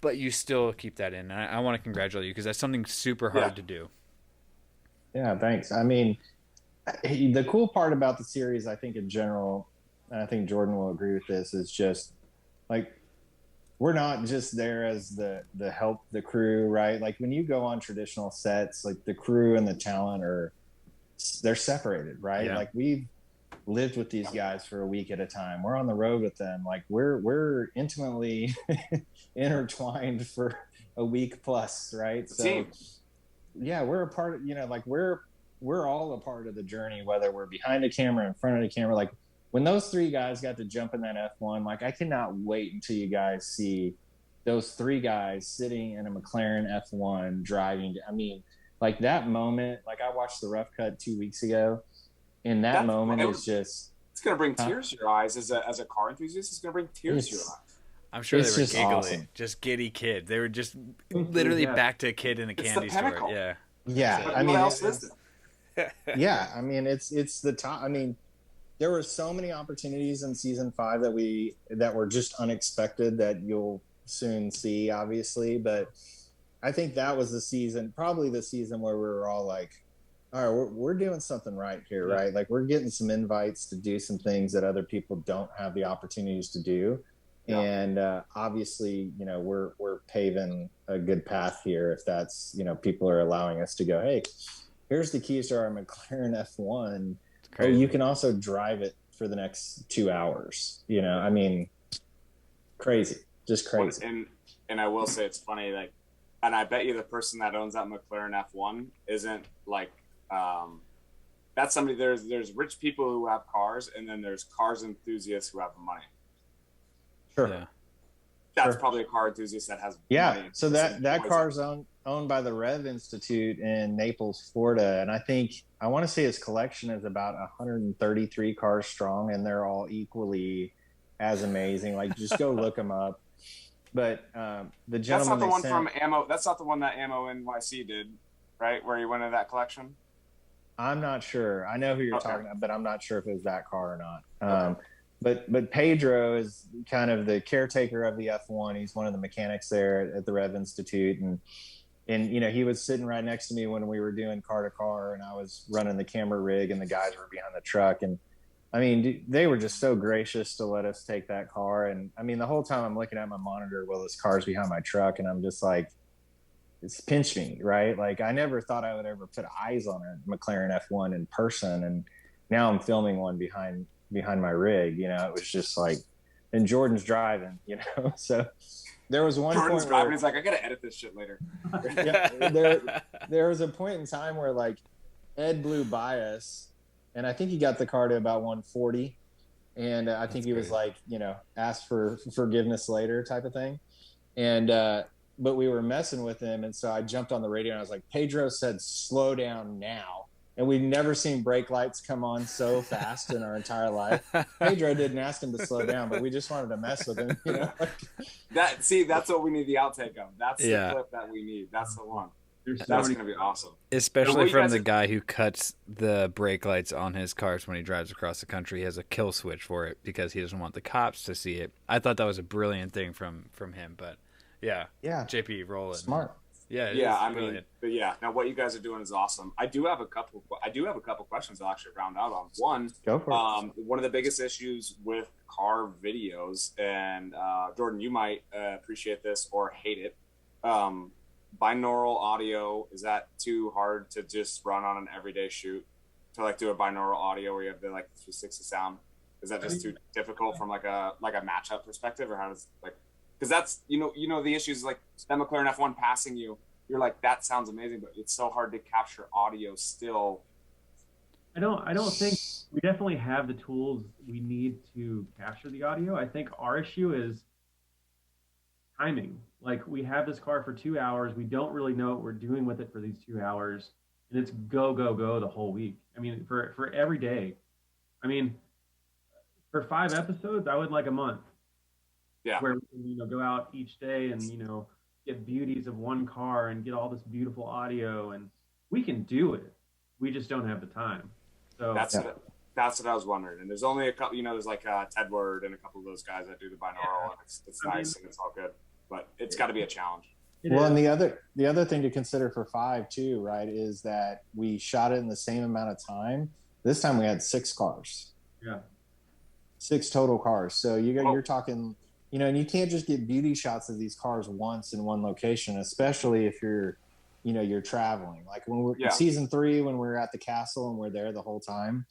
But you still keep that in. I want to congratulate you because that's something super hard to do. Yeah, thanks. I mean, the cool part about the series, I think in general, and I think Jordan will agree with this, is just like, we're not just there as the help the crew, right? Like when you go on traditional sets, like the crew and the talent they're separated, right? Yeah. Like we've lived with these guys for a week at a time. We're on the road with them. Like we're intimately intertwined for a week plus, right? So yeah, we're a part of, like we're all a part of the journey, whether we're behind a camera, in front of the camera. Like when those 3 guys got to jump in that F1, like I cannot wait until you guys see those 3 guys sitting in a McLaren F1 driving. I mean, like that moment, like I watched the rough cut 2 weeks ago, and that moment is just... It's going to bring tears to your eyes as a car enthusiast. It's going to bring tears to your eyes. I'm sure they were giggly. Awesome. Just giddy kid. They were just literally back to a kid in a candy store. Yeah. Yeah. So, I mean, what else is it? Yeah. I mean, it's the top. I mean, there were so many opportunities in season 5 that were just unexpected that you'll soon see, obviously. But I think that was probably the season where we were all like, all right, we're doing something right here, right? Like we're getting some invites to do some things that other people don't have the opportunities to do. Yeah. And obviously, we're paving a good path here if that's, people are allowing us to go, hey, here's the keys to our McLaren F1. Oh, you can also drive it for the next 2 hours. I mean, crazy, just crazy. And I will say it's funny, like, and I bet you the person that owns that McLaren F1 isn't like, that's somebody. There's rich people who have cars, and then there's cars enthusiasts who have the money. Sure. Yeah. That's probably a car enthusiast that has money. So that car's owned by the Rev Institute in Naples, Florida, and I want to say his collection is about 133 cars strong, and they're all equally as amazing. Like, just go look them up. But the gentleman, that's not the one from Ammo. That's not the one that Ammo NYC did, right? Where he went in that collection. I'm not sure. I know who you're talking about, but I'm not sure if it was that car or not. But Pedro is kind of the caretaker of the F1. He's one of the mechanics there at the Rev Institute, and he was sitting right next to me when we were doing car to car, and I was running the camera rig, and the guys were behind the truck. And I mean, they were just so gracious to let us take that car. And I mean, the whole time I'm looking at my monitor while this car's behind my truck, and I'm just like, it's pinched me, right? Like I never thought I would ever put eyes on a McLaren F1 in person, and now I'm filming one behind my rig. It was just like, and Jordan's driving, so there was one Jordan's point driving. where, He's like, I gotta edit this shit later. there was a point in time where like Ed blew by us, and I think he got the car to about 140, and I think he was like, ask for forgiveness later type of thing, and but we were messing with him, and so I jumped on the radio and I was like, Pedro said slow down now. And we've never seen brake lights come on so fast in our entire life. Pedro didn't ask him to slow down, but we just wanted to mess with him. That's what we need the outtake of. That's the clip that we need. That's the one. That's going to be awesome. Especially from the guy who cuts the brake lights on his cars when he drives across the country. He has a kill switch for it because he doesn't want the cops to see it. I thought that was a brilliant thing from him. But yeah, JP, roll it. Smart. Yeah, I brilliant. mean, but yeah, now what you guys are doing is awesome. I do have a couple questions I'll actually round out on. One, Go for it. One of the biggest issues with car videos, and Jordan, you might appreciate this or hate it. Binaural audio, is that too hard to just run on an everyday shoot? To like do a binaural audio where you have the like 360 sound? Is that just too difficult from like a matchup perspective, or how does like? Because that's you know the issues like that McLaren F1 passing you. You're like, that sounds amazing, but it's so hard to capture audio still. I don't think we definitely have the tools we need to capture the audio. I think our issue is timing. Like, we have this car for 2 hours. We don't really know what we're doing with it for these 2 hours, and it's go the whole week. I mean, for every day. I mean, for 5 episodes, I would like a month. Yeah. Where we can, go out each day and, get beauties of one car and get all this beautiful audio, and we can do it. We just don't have the time. So that's what I was wondering. And there's only a couple, there's like Ted Word and a couple of those guys that do the binaural, and it's nice and it's all good, but it's got to be a challenge. Well, and the other thing to consider for 5 too, right, is that we shot it in the same amount of time. This time we had 6 cars. Yeah. 6 total cars. So you're talking, and you can't just get beauty shots of these cars once in one location, especially if you're traveling. Like when we're in season 3, when we're at the castle and we're there the whole time,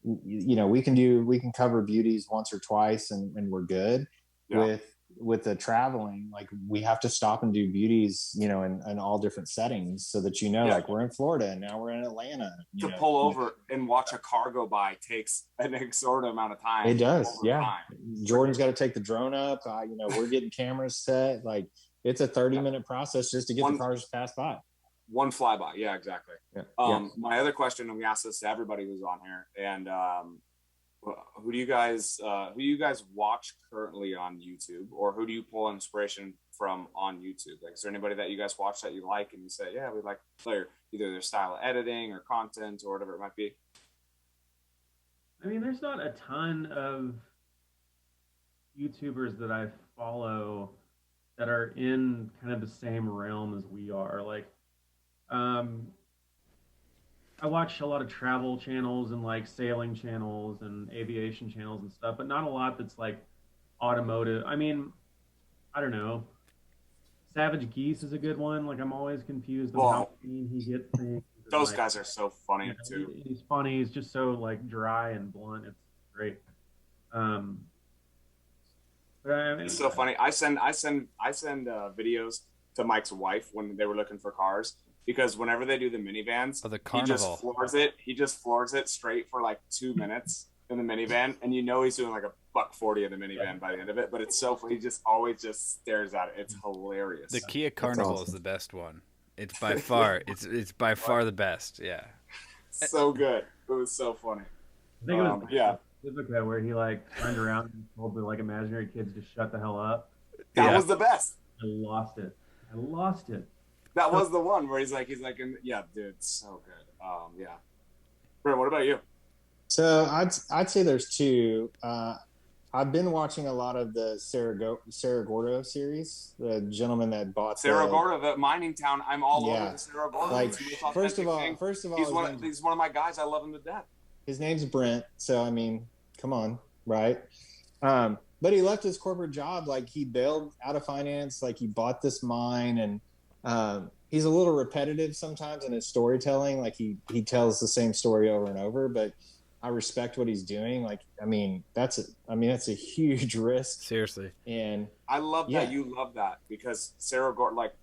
we can cover beauties once or twice and we're good. With the traveling, like we have to stop and do beauties, in all different settings so that like we're in Florida and now we're in Atlanta. To pull over and watch a car go by takes an exorbitant amount of time. It does, yeah. Jordan's got to take the drone up. We're getting cameras set. Like it's a 30-minute process just to get the cars to pass by. One flyby, yeah, exactly. Yeah. My other question, and we asked this to everybody who's on here, and who do you guys watch currently on YouTube, or who do you pull inspiration from on YouTube? Like, is there anybody that you guys watch that you like and you say, yeah, we like either their style of editing or content or whatever it might be? I mean, there's not a ton of YouTubers that I follow that are in kind of the same realm as we are. Like, I watch a lot of travel channels and like sailing channels and aviation channels and stuff, but not a lot that's like automotive. I mean, I don't know. Savage Geese is a good one. Like, I'm always confused on how clean he gets things. Those guys are so funny too. He's funny. He's just so like dry and blunt. It's great. But I mean, it's so funny. I send videos to Mike's wife when they were looking for cars, because whenever they do the minivans, he just floors it straight for like 2 minutes in the minivan, and he's doing like $140 in the minivan by the end of it. But it's so funny. He just always just stares at it. It's hilarious. The Kia Carnival is the best one. It's by far it's by far the best. Yeah. So good. It was so funny. I think it was Pacifica where he like turned around and told the like imaginary kids to shut the hell up. That was the best. I lost it. That was the one where he's like, yeah, dude, so good. Yeah. Brent, what about you? So I'd say there's 2. I've been watching a lot of the Cerro Gordo series. The gentleman that bought Cerro Gordo, the mining town. I'm all over the Cerro Gordo. Like, first of all, he's one of my guys. I love him to death. His name's Brent. So I mean, come on, right? But he left his corporate job. Like, he bailed out of finance. Like, he bought this mine, and he's a little repetitive sometimes in his storytelling. Like, he tells the same story over and over, but I respect what he's doing. Like, I mean, that's a huge risk. Seriously. And I love that you love that, because Sarah Gordon, like,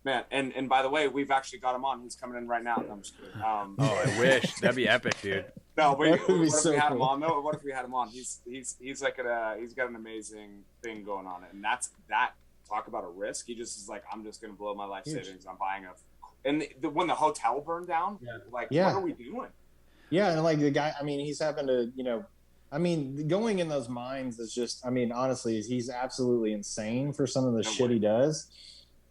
man, and by the way, we've actually got him on. He's coming in right now. No, I'm just kidding. I wish. That'd be epic, dude. No, what if we had him on? No, what if we had him on? He's like he's got an amazing thing going on, and that talk about a risk. He just is like, I'm just gonna blow my life savings. I'm buying when the hotel burned down, what are we doing? Yeah, and like the guy, I mean, he's having to, going in those mines is just, I mean, honestly, he's absolutely insane for some of the shit he does.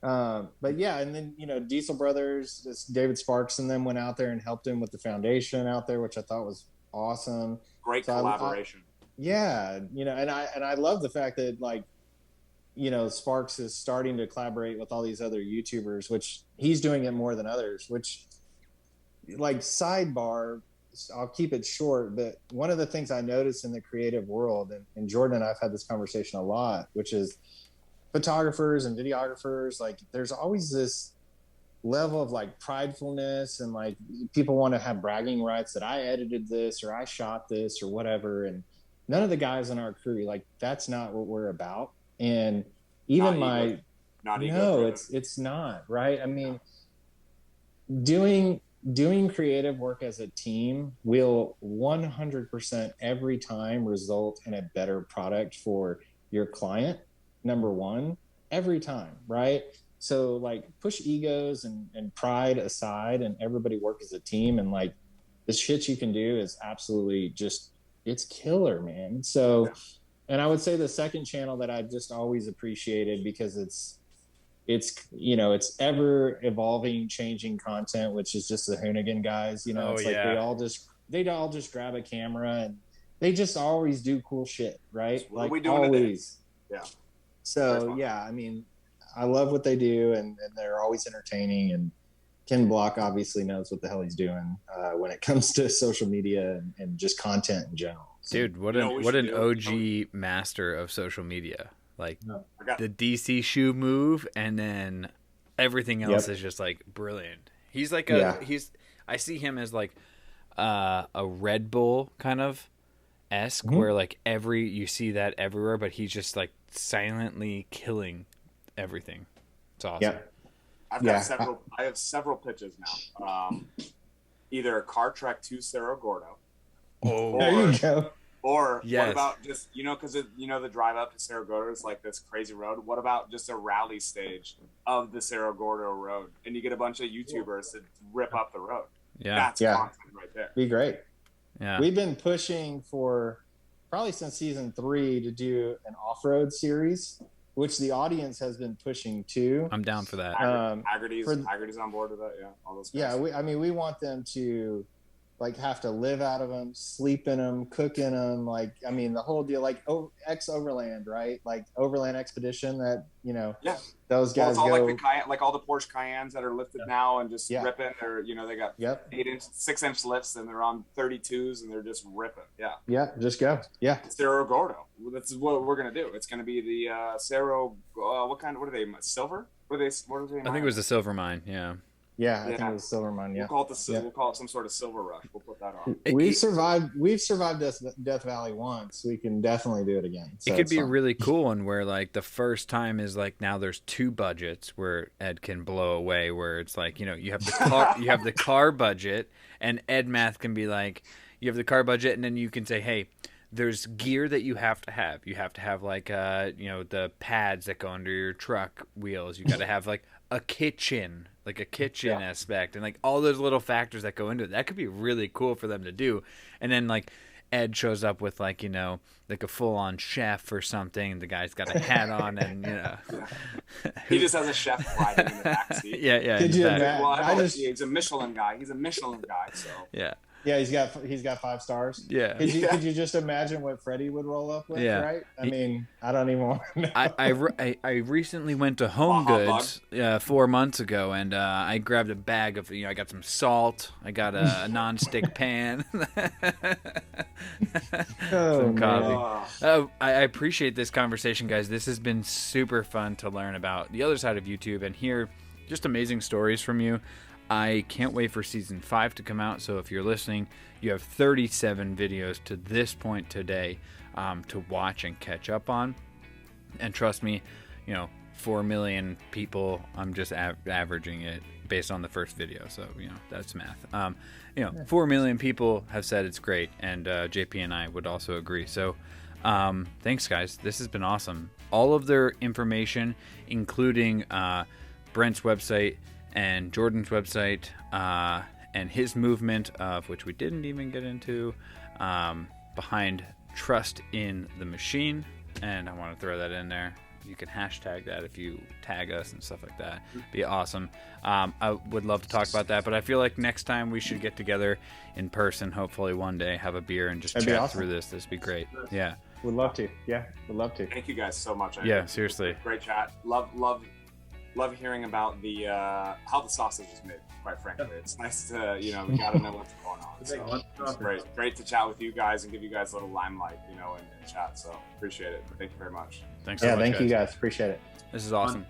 But yeah, and then, Diesel Brothers, David Sparks and them went out there and helped him with the foundation out there, which I thought was awesome. Great collaboration. And I love the fact that, like, Sparks is starting to collaborate with all these other YouTubers, which he's doing it more than others, which, like, sidebar, I'll keep it short, but one of the things I noticed in the creative world, and Jordan and I've had this conversation a lot, which is photographers and videographers, like, there's always this level of like pridefulness, and like people want to have bragging rights that I edited this or I shot this or whatever. And none of the guys in our crew, like, that's not what we're about. And even it's not, right? I mean, doing creative work as a team will 100% every time result in a better product for your client, number one, every time, right? So, like, push egos and pride aside and everybody work as a team, and like the shit you can do is absolutely just, it's killer, man. So, and I would say the second channel that I've just always appreciated, because it's ever evolving, changing content, which is just the Hoonigan guys. Like they all just grab a camera and they just always do cool shit, right? What like are we doing always. Today? Yeah. So I mean, I love what they do, and they're always entertaining. And Ken Block obviously knows what the hell he's doing when it comes to social media and just content in general. So, dude, what an OG master of social media. Like the DC shoe move, and then everything else is just like brilliant. He's like I see him as like a Red Bull kind of esque, where like you see that everywhere, but he's just like silently killing everything. It's awesome. I have several pitches now. Either a car trek to Cerro Gordo. There you go. Or what about just, because the drive up to Cerro Gordo is like this crazy road. What about just a rally stage of the Cerro Gordo road, and you get a bunch of YouTubers that rip up the road? Yeah, that's content right there. Be great. Yeah, we've been pushing for probably since season 3 to do an off-road series, which the audience has been pushing too. I'm down for that. Haggerty's on board with that. Yeah, all those guys. Yeah, we want them to like have to live out of them, sleep in them, cook in them. Like, I mean, the whole deal, like Overland, right? Like Overland Expedition that, those guys all go. Like all the Porsche Cayennes that are lifted now and just ripping. Or, they got 6-inch lifts and they're on 32s and they're just ripping. Yeah. Yeah. Just go. Yeah. Cerro Gordo. That's what we're going to do. It's going to be the Cerro, what are they? Silver? What are they? I think it was the silver mine. Yeah. Yeah, I think it was Silver Mine. Yeah, we'll call it some sort of silver rush. We'll put that on. We've survived Death Valley once. We can definitely do it again. So it could be a really cool one where like the first time is like now there's 2 budgets where Ed can blow away. Where it's like you have the car, you have the car budget, and Ed Math can be like you have the car budget, and then you can say, hey, there's gear that you have to have. You have to have like the pads that go under your truck wheels. You got to have like a kitchen. Like a kitchen aspect, and like all those little factors that go into it. That could be really cool for them to do. And then like Ed shows up with like like a full-on chef or something. The guy's got a hat on, and he just has a chef riding in the backseat. Yeah. Could you imagine? He's a Michelin guy. So yeah, he's got 5 stars. Yeah. Could you just imagine what Freddy would roll up with? Yeah. Right. I mean, I don't even want to know. I recently went to Home Goods 4 months ago, and I grabbed a bag of I got some salt. I got a non-stick pan. Some coffee. I appreciate this conversation, guys. This has been super fun to learn about the other side of YouTube and hear just amazing stories from you. I can't wait for season 5 to come out. So if you're listening, you have 37 videos to this point today to watch and catch up on. And trust me, 4 million people, I'm just averaging it based on the first video. So, that's math. 4 million people have said it's great. And JP and I would also agree. So thanks, guys. This has been awesome. All of their information, including Brent's website, and Jordan's website, and his movement, of which we didn't even get into, behind Trust in the Machine. And I want to throw that in there. You can hashtag that if you tag us and stuff like that. Be awesome. I would love to talk about that, but I feel like next time we should get together in person, hopefully one day, have a beer and just chat through this. This would be great. Yeah. Would love to. Yeah, would love to. Thank you guys so much. Yeah, seriously. Great chat. Love hearing about the how the sausage is made. Quite frankly, it's nice to we gotta know what's going on. So it's great to chat with you guys and give you guys a little limelight, in chat. So appreciate it. Thank you very much. Thanks so much. Thank you guys. Appreciate it. This is awesome.